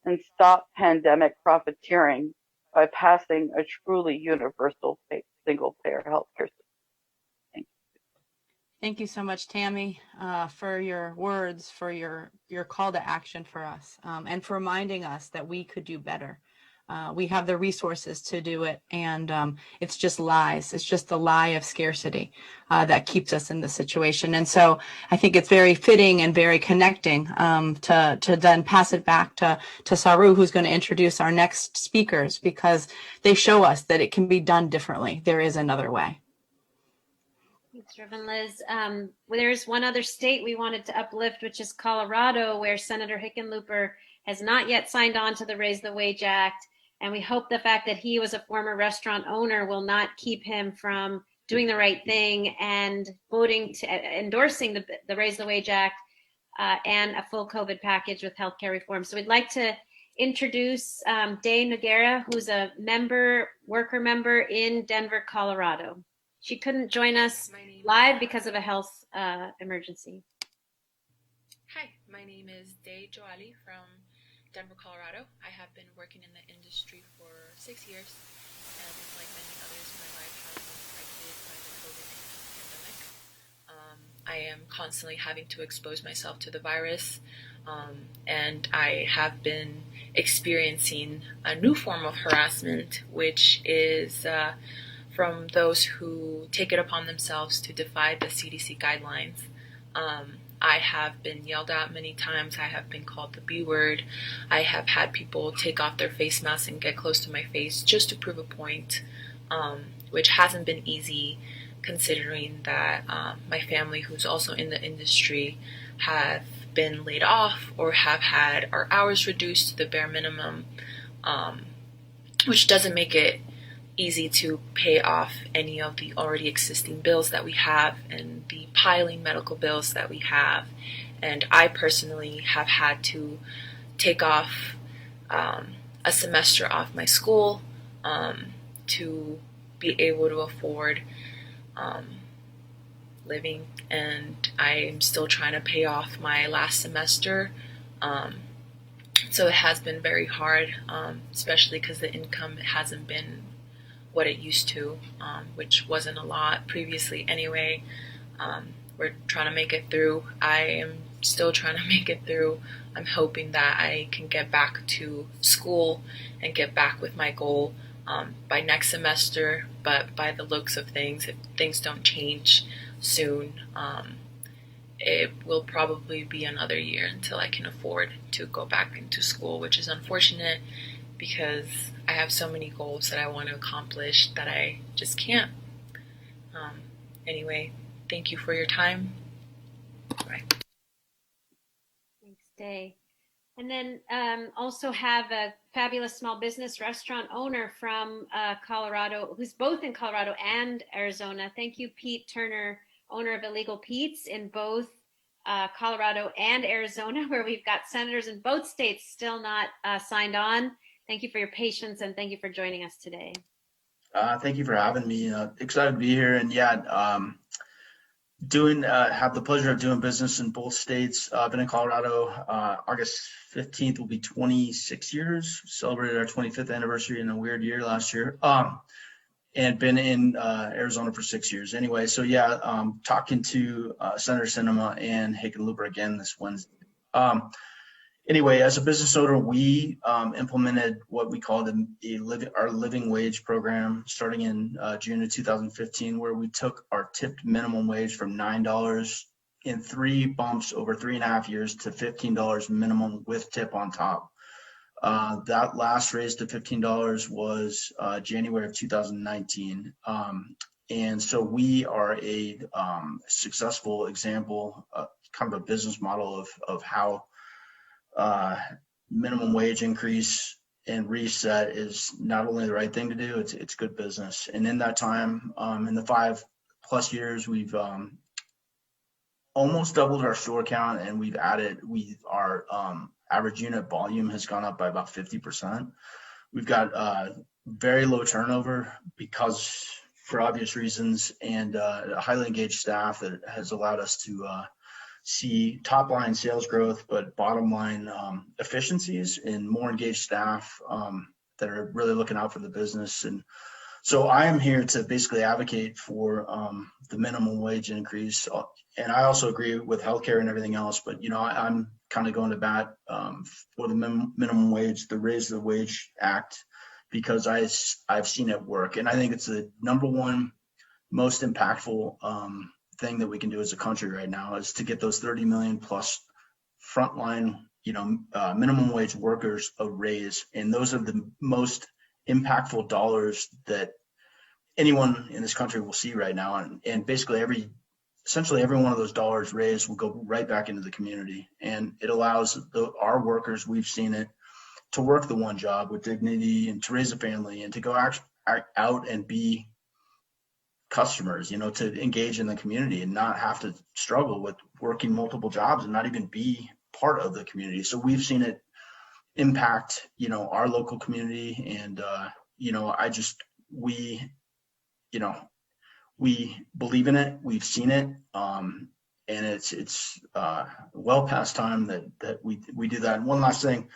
and stop pandemic profiteering by passing a truly universal single-payer healthcare system. Thank you so much, Tammy, for your words, for your call to action for us, and for reminding us that we could do better. We have the resources to do it, and it's just lies. It's just the lie of scarcity that keeps us in this situation. And so I think it's very fitting and very connecting to then pass it back to Saru, who's going to introduce our next speakers, because they show us that it can be done differently. There is another way. Thanks, Reverend Liz. There's one other state we wanted to uplift, which is Colorado, where Senator Hickenlooper has not yet signed on to the Raise the Wage Act. And we hope the fact that he was a former restaurant owner will not keep him from doing the right thing and endorsing the Raise the Wage Act and a full COVID package with healthcare reform. So we'd like to introduce Day Noguera, who's a worker member in Denver, Colorado. She couldn't join us live because of a health emergency. Hi, my name is Day Joali from Denver, Colorado. I have been working in the industry for 6 years, and like many others, my life has been affected by the COVID-19 pandemic. I am constantly having to expose myself to the virus, and I have been experiencing a new form of harassment, which is from those who take it upon themselves to defy the CDC guidelines. I have been yelled at many times. I have been called the B word. I have had people take off their face masks and get close to my face just to prove a point, which hasn't been easy considering that my family, who's also in the industry, have been laid off or have had our hours reduced to the bare minimum, which doesn't make it easy to pay off any of the already existing bills that we have and the piling medical bills that we have. And I personally have had to take off a semester off my school to be able to afford living, and I'm still trying to pay off my last semester. So it has been very hard, especially because the income hasn't been what it used to, which wasn't a lot previously anyway. We're trying to make it through. I am still trying to make it through. I'm hoping that I can get back to school and get back with my goal by next semester, but by the looks of things, if things don't change soon, it will probably be another year until I can afford to go back into school, which is unfortunate because I have so many goals that I want to accomplish that I just can't. Anyway, thank you for your time. Bye. Thanks, day. And then also have a fabulous small business restaurant owner from Colorado, who's both in Colorado and Arizona. Thank you, Pete Turner, owner of Illegal Pete's in both Colorado and Arizona, where we've got senators in both states still not signed on. Thank you for your patience, and thank you for joining us today. Thank you for having me. Excited to be here, and yeah, have the pleasure of doing business in both states. I've been in Colorado. August 15th will be 26 years. Celebrated our 25th anniversary in a weird year last year. And been in Arizona for 6 years. Anyway, so yeah, talking to Senator Sinema and Hickenlooper again this Wednesday. Anyway, as a business owner, we implemented what we called our living wage program starting in June of 2015, where we took our tipped minimum wage from $9 in 3 bumps over 3.5 years to $15 minimum with tip on top. That last raise to $15 was January of 2019. And so we are a successful example, kind of a business model of how minimum wage increase and reset is not only the right thing to do, it's good business. And in that time, in the 5+ years, we've almost doubled our store count, and our average unit volume has gone up by about 50%. We've got very low turnover because, for obvious reasons, and a highly engaged staff that has allowed us to see top line sales growth, but bottom line efficiencies and more engaged staff that are really looking out for the business. And so I am here to basically advocate for the minimum wage increase. And I also agree with healthcare and everything else, but I'm kind of going to bat for the minimum wage, the Raise the Wage Act, because I've seen it work. And I think it's the number one most impactful thing that we can do as a country right now is to get those 30 million plus frontline, minimum wage workers a raise. And those are the most impactful dollars that anyone in this country will see right now. And basically essentially every one of those dollars raised will go right back into the community. And it allows our workers, we've seen it, to work the one job with dignity and to raise a family and to go out and be customers, to engage in the community and not have to struggle with working multiple jobs and not even be part of the community. So we've seen it impact, our local community. And, we believe in it. We've seen it. And it's well past time that we do that. And one last thing,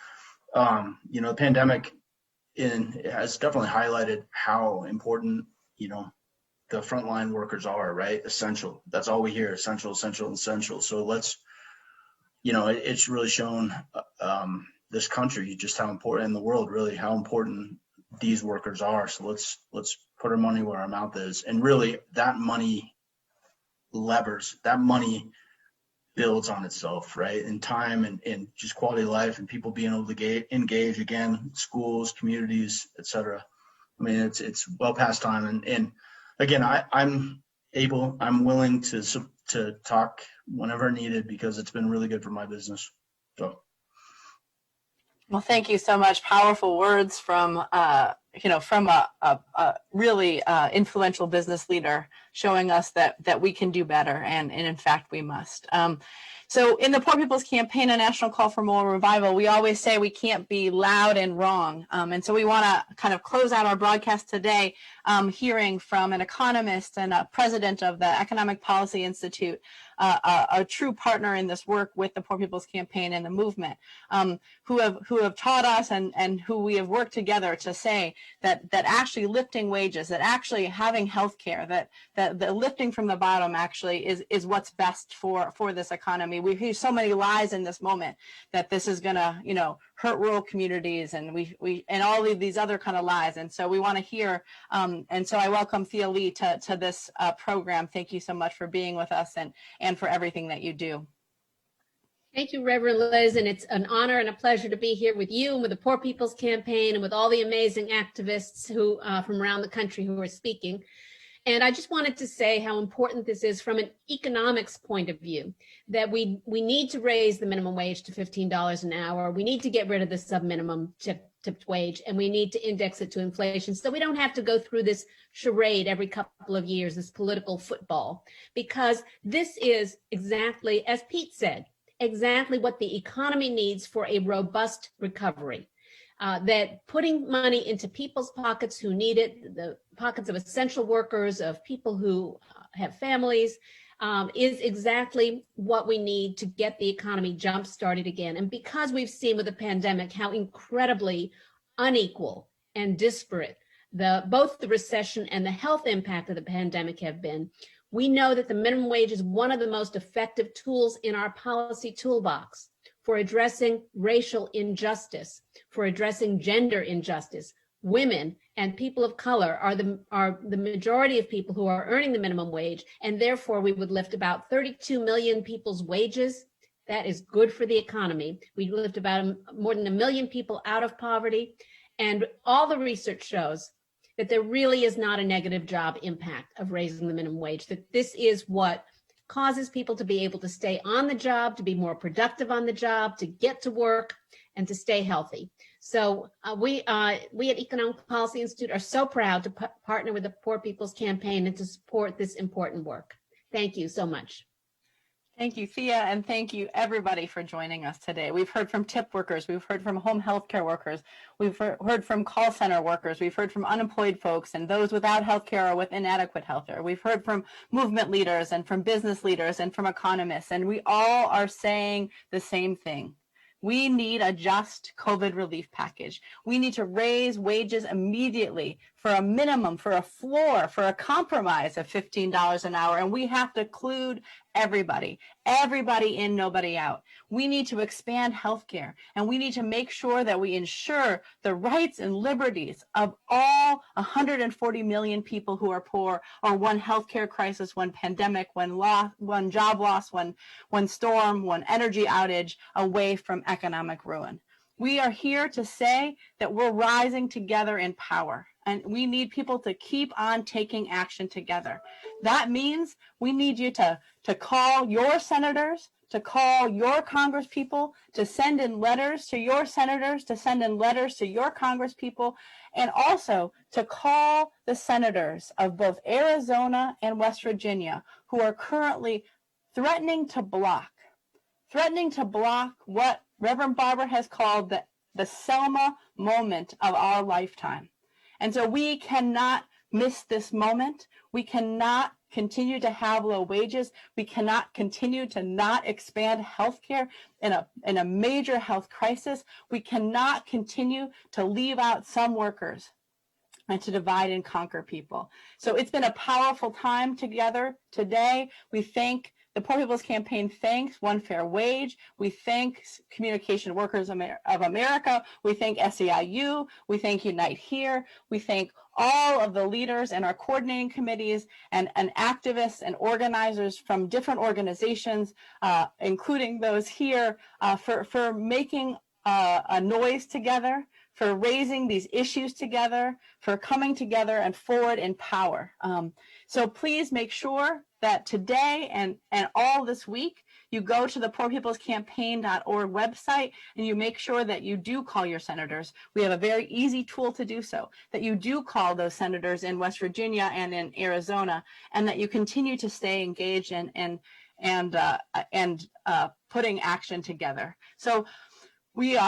the pandemic has definitely highlighted how important, the frontline workers are, right? Essential. That's all we hear. Essential, essential, essential. So it's really shown this country just how important, in the world really, how important these workers are. So let's put our money where our mouth is. And really that money builds on itself, right? In time and just quality of life and people being able to engage again, schools, communities, etc. I mean, it's well past time. And again, I'm willing to talk whenever needed because it's been really good for my business. So. Well, thank you so much. Powerful words from a really influential business leader, showing us that we can do better, and in fact we must. So in the Poor People's Campaign, a national call for moral revival, we always say we can't be loud and wrong. And so we want to kind of close out our broadcast today hearing from an economist and a president of the Economic Policy Institute, a true partner in this work with the Poor People's Campaign and the movement, who have taught us and who we have worked together to say that actually lifting wages, that actually having health care, that the lifting from the bottom actually is what's best for this economy. We hear so many lies in this moment that this is gonna, hurt rural communities and we and all of these other kind of lies. And so we want to hear, and so I welcome Thea Lee to this program. Thank you so much for being with us and for everything that you do. Thank you, Reverend Liz, and it's an honor and a pleasure to be here with you and with the Poor People's Campaign and with all the amazing activists who from around the country who are speaking. And I just wanted to say how important this is from an economics point of view, that we need to raise the minimum wage to $15 an hour. We need to get rid of the sub-minimum tipped wage, and we need to index it to inflation so we don't have to go through this charade every couple of years, this political football, because this is exactly, as Pete said, exactly what the economy needs for a robust recovery. That putting money into people's pockets who need it, the pockets of essential workers, of people who have families, is exactly what we need to get the economy jump started again. And because we've seen with the pandemic how incredibly unequal and disparate both the recession and the health impact of the pandemic have been, we know that the minimum wage is one of the most effective tools in our policy toolbox for addressing racial injustice, for addressing gender injustice. Women and people of color are the majority of people who are earning the minimum wage, and therefore we would lift about 32 million people's wages. That is good for the economy. We lift about more than 1 million people out of poverty, and all the research shows that there really is not a negative job impact of raising the minimum wage, that this is what causes people to be able to stay on the job, to be more productive on the job, to get to work, and to stay healthy. So we at Economic Policy Institute are so proud to partner with the Poor People's Campaign and to support this important work. Thank you so much. Thank you, Thea, and thank you everybody for joining us today. We've heard from tip workers, we've heard from home healthcare workers, we've heard from call center workers, we've heard from unemployed folks and those without healthcare or with inadequate healthcare. We've heard from movement leaders and from business leaders and from economists, and we all are saying the same thing. We need a just COVID relief package. We need to raise wages immediately for a minimum, for a floor, for a compromise of $15 an hour. And we have to include everybody in, nobody out. We need to expand healthcare, and we need to make sure that we ensure the rights and liberties of all 140 million people who are poor, or one healthcare crisis, one pandemic, one job loss, one storm, one energy outage away from economic ruin. We are here to say that we're rising together in power, and we need people to keep on taking action together. That means we need you to call your senators, to call your congresspeople, to send in letters to your senators, to send in letters to your congresspeople, and also to call the senators of both Arizona and West Virginia who are currently threatening to block what Reverend Barber has called the Selma moment of our lifetime. And so we cannot miss this moment. We cannot continue to have low wages. We cannot continue to not expand healthcare in a major health crisis. We cannot continue to leave out some workers and to divide and conquer people. So it's been a powerful time together today. We thank the Poor People's Campaign, thanks One Fair Wage. We thank Communication Workers of America. We thank SEIU. We thank Unite Here. We thank all of the leaders and our coordinating committees and activists and organizers from different organizations, including those here, for making a noise together, for raising these issues together, for coming together and forward in power. So please make sure that today and all this week, you go to the poorpeoplescampaign.org website and you make sure that you do call your senators. We have a very easy tool to do so, that you do call those senators in West Virginia and in Arizona, and that you continue to stay engaged and putting action together. So we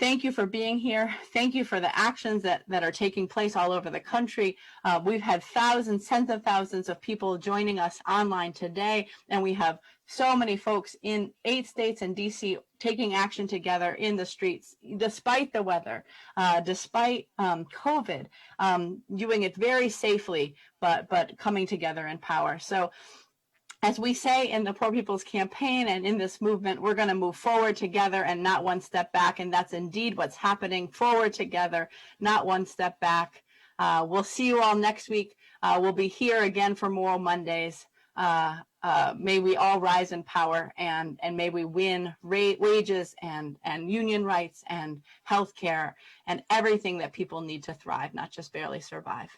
thank you for being here. Thank you for the actions that are taking place all over the country. We've had thousands, tens of thousands of people joining us online today, and we have so many folks in 8 states and DC taking action together in the streets, despite the weather, despite COVID, doing it very safely, but coming together in power. So as we say in the Poor People's Campaign and in this movement, we're going to move forward together and not one step back. And that's indeed what's happening. Forward together, not one step back. We'll see you all next week. We'll be here again for Moral Mondays. May we all rise in power, and may we win wages and union rights and healthcare and everything that people need to thrive, not just barely survive.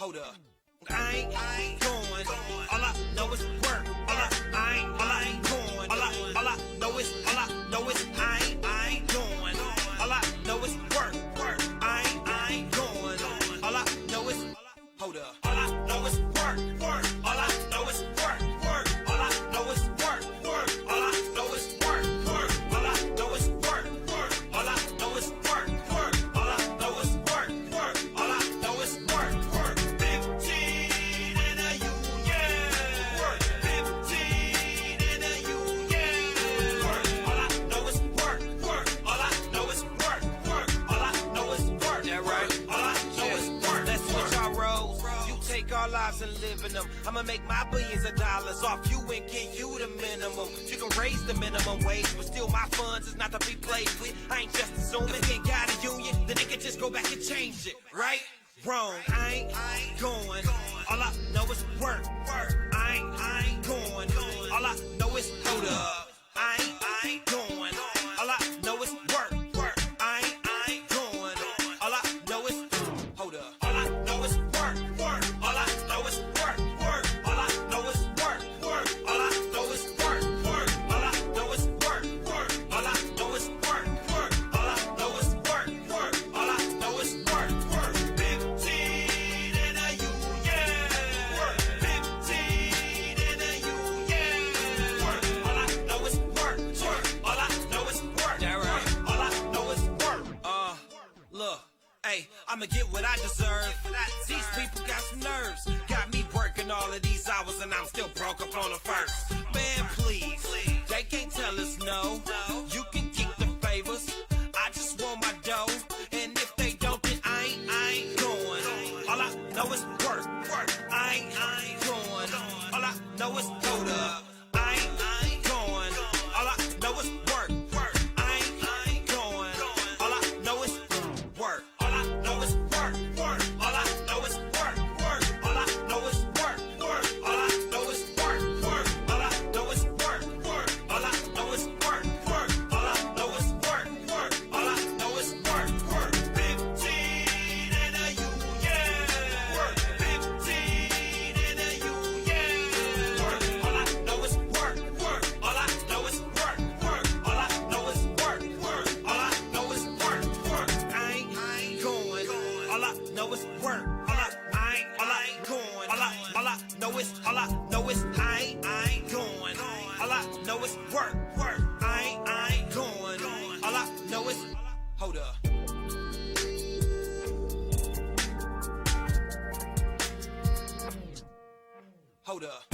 hold up. I ain't going. All I know is work. I ain't going. All I know is I ain't going. All I know is work. I ain't going. All I know is hold up. All I know is work. All I know is work. All I know is work. All I know is work. All I know is work. All I know is work. All I know is work. All I know is work. 15 in a union. 15 in a union. All I know is work. All I know is work. All I know is work. That right. All I know is work. Let's switch our roles. You take our lives and live in them. I'ma make my billions of dollars off you and get you the minimum. You can raise the minimum wage, but still my funds is not to be played with. I ain't just assuming if ain't got a union, then they can just go back and change it, right? Wrong, I ain't going. All I know is work. I ain't going. All I know is hold up. I ain't going. All I know is work. I ain't going. All I know is hold up. All I know is work. All I know is work. All I know is work. All I know is work. All I know is work. All I know is work. All I know is work. All I know is work. 15 in a union. 15 in a union. All I know is work. All I know is work. That right. All I know is work. Look. Hey, I'ma get what I deserve. These people got some nerves. Got me working all of these hours and I'm still broke up on the first. Man, please. They can't tell us no. You can keep the favors. I just want my dough. And if they don't, then I ain't going. All I know is work. I ain't going. All I know is hold up. I ain't going. All I know is work. I ain't going. All I know is work. All I know is work. All I know is work. All I know is work. All I know is work. All I know is work. All I know is work. All I know is work. All I know is work. 15 in a union. 15 in a union. All I know is work. All I know is work. All I know is work. All I know is work. I ain't going. All I know is work. All I ain't going. All I know is I ain't going. All I know is work. I ain't going. All I know is hold up. Hold up.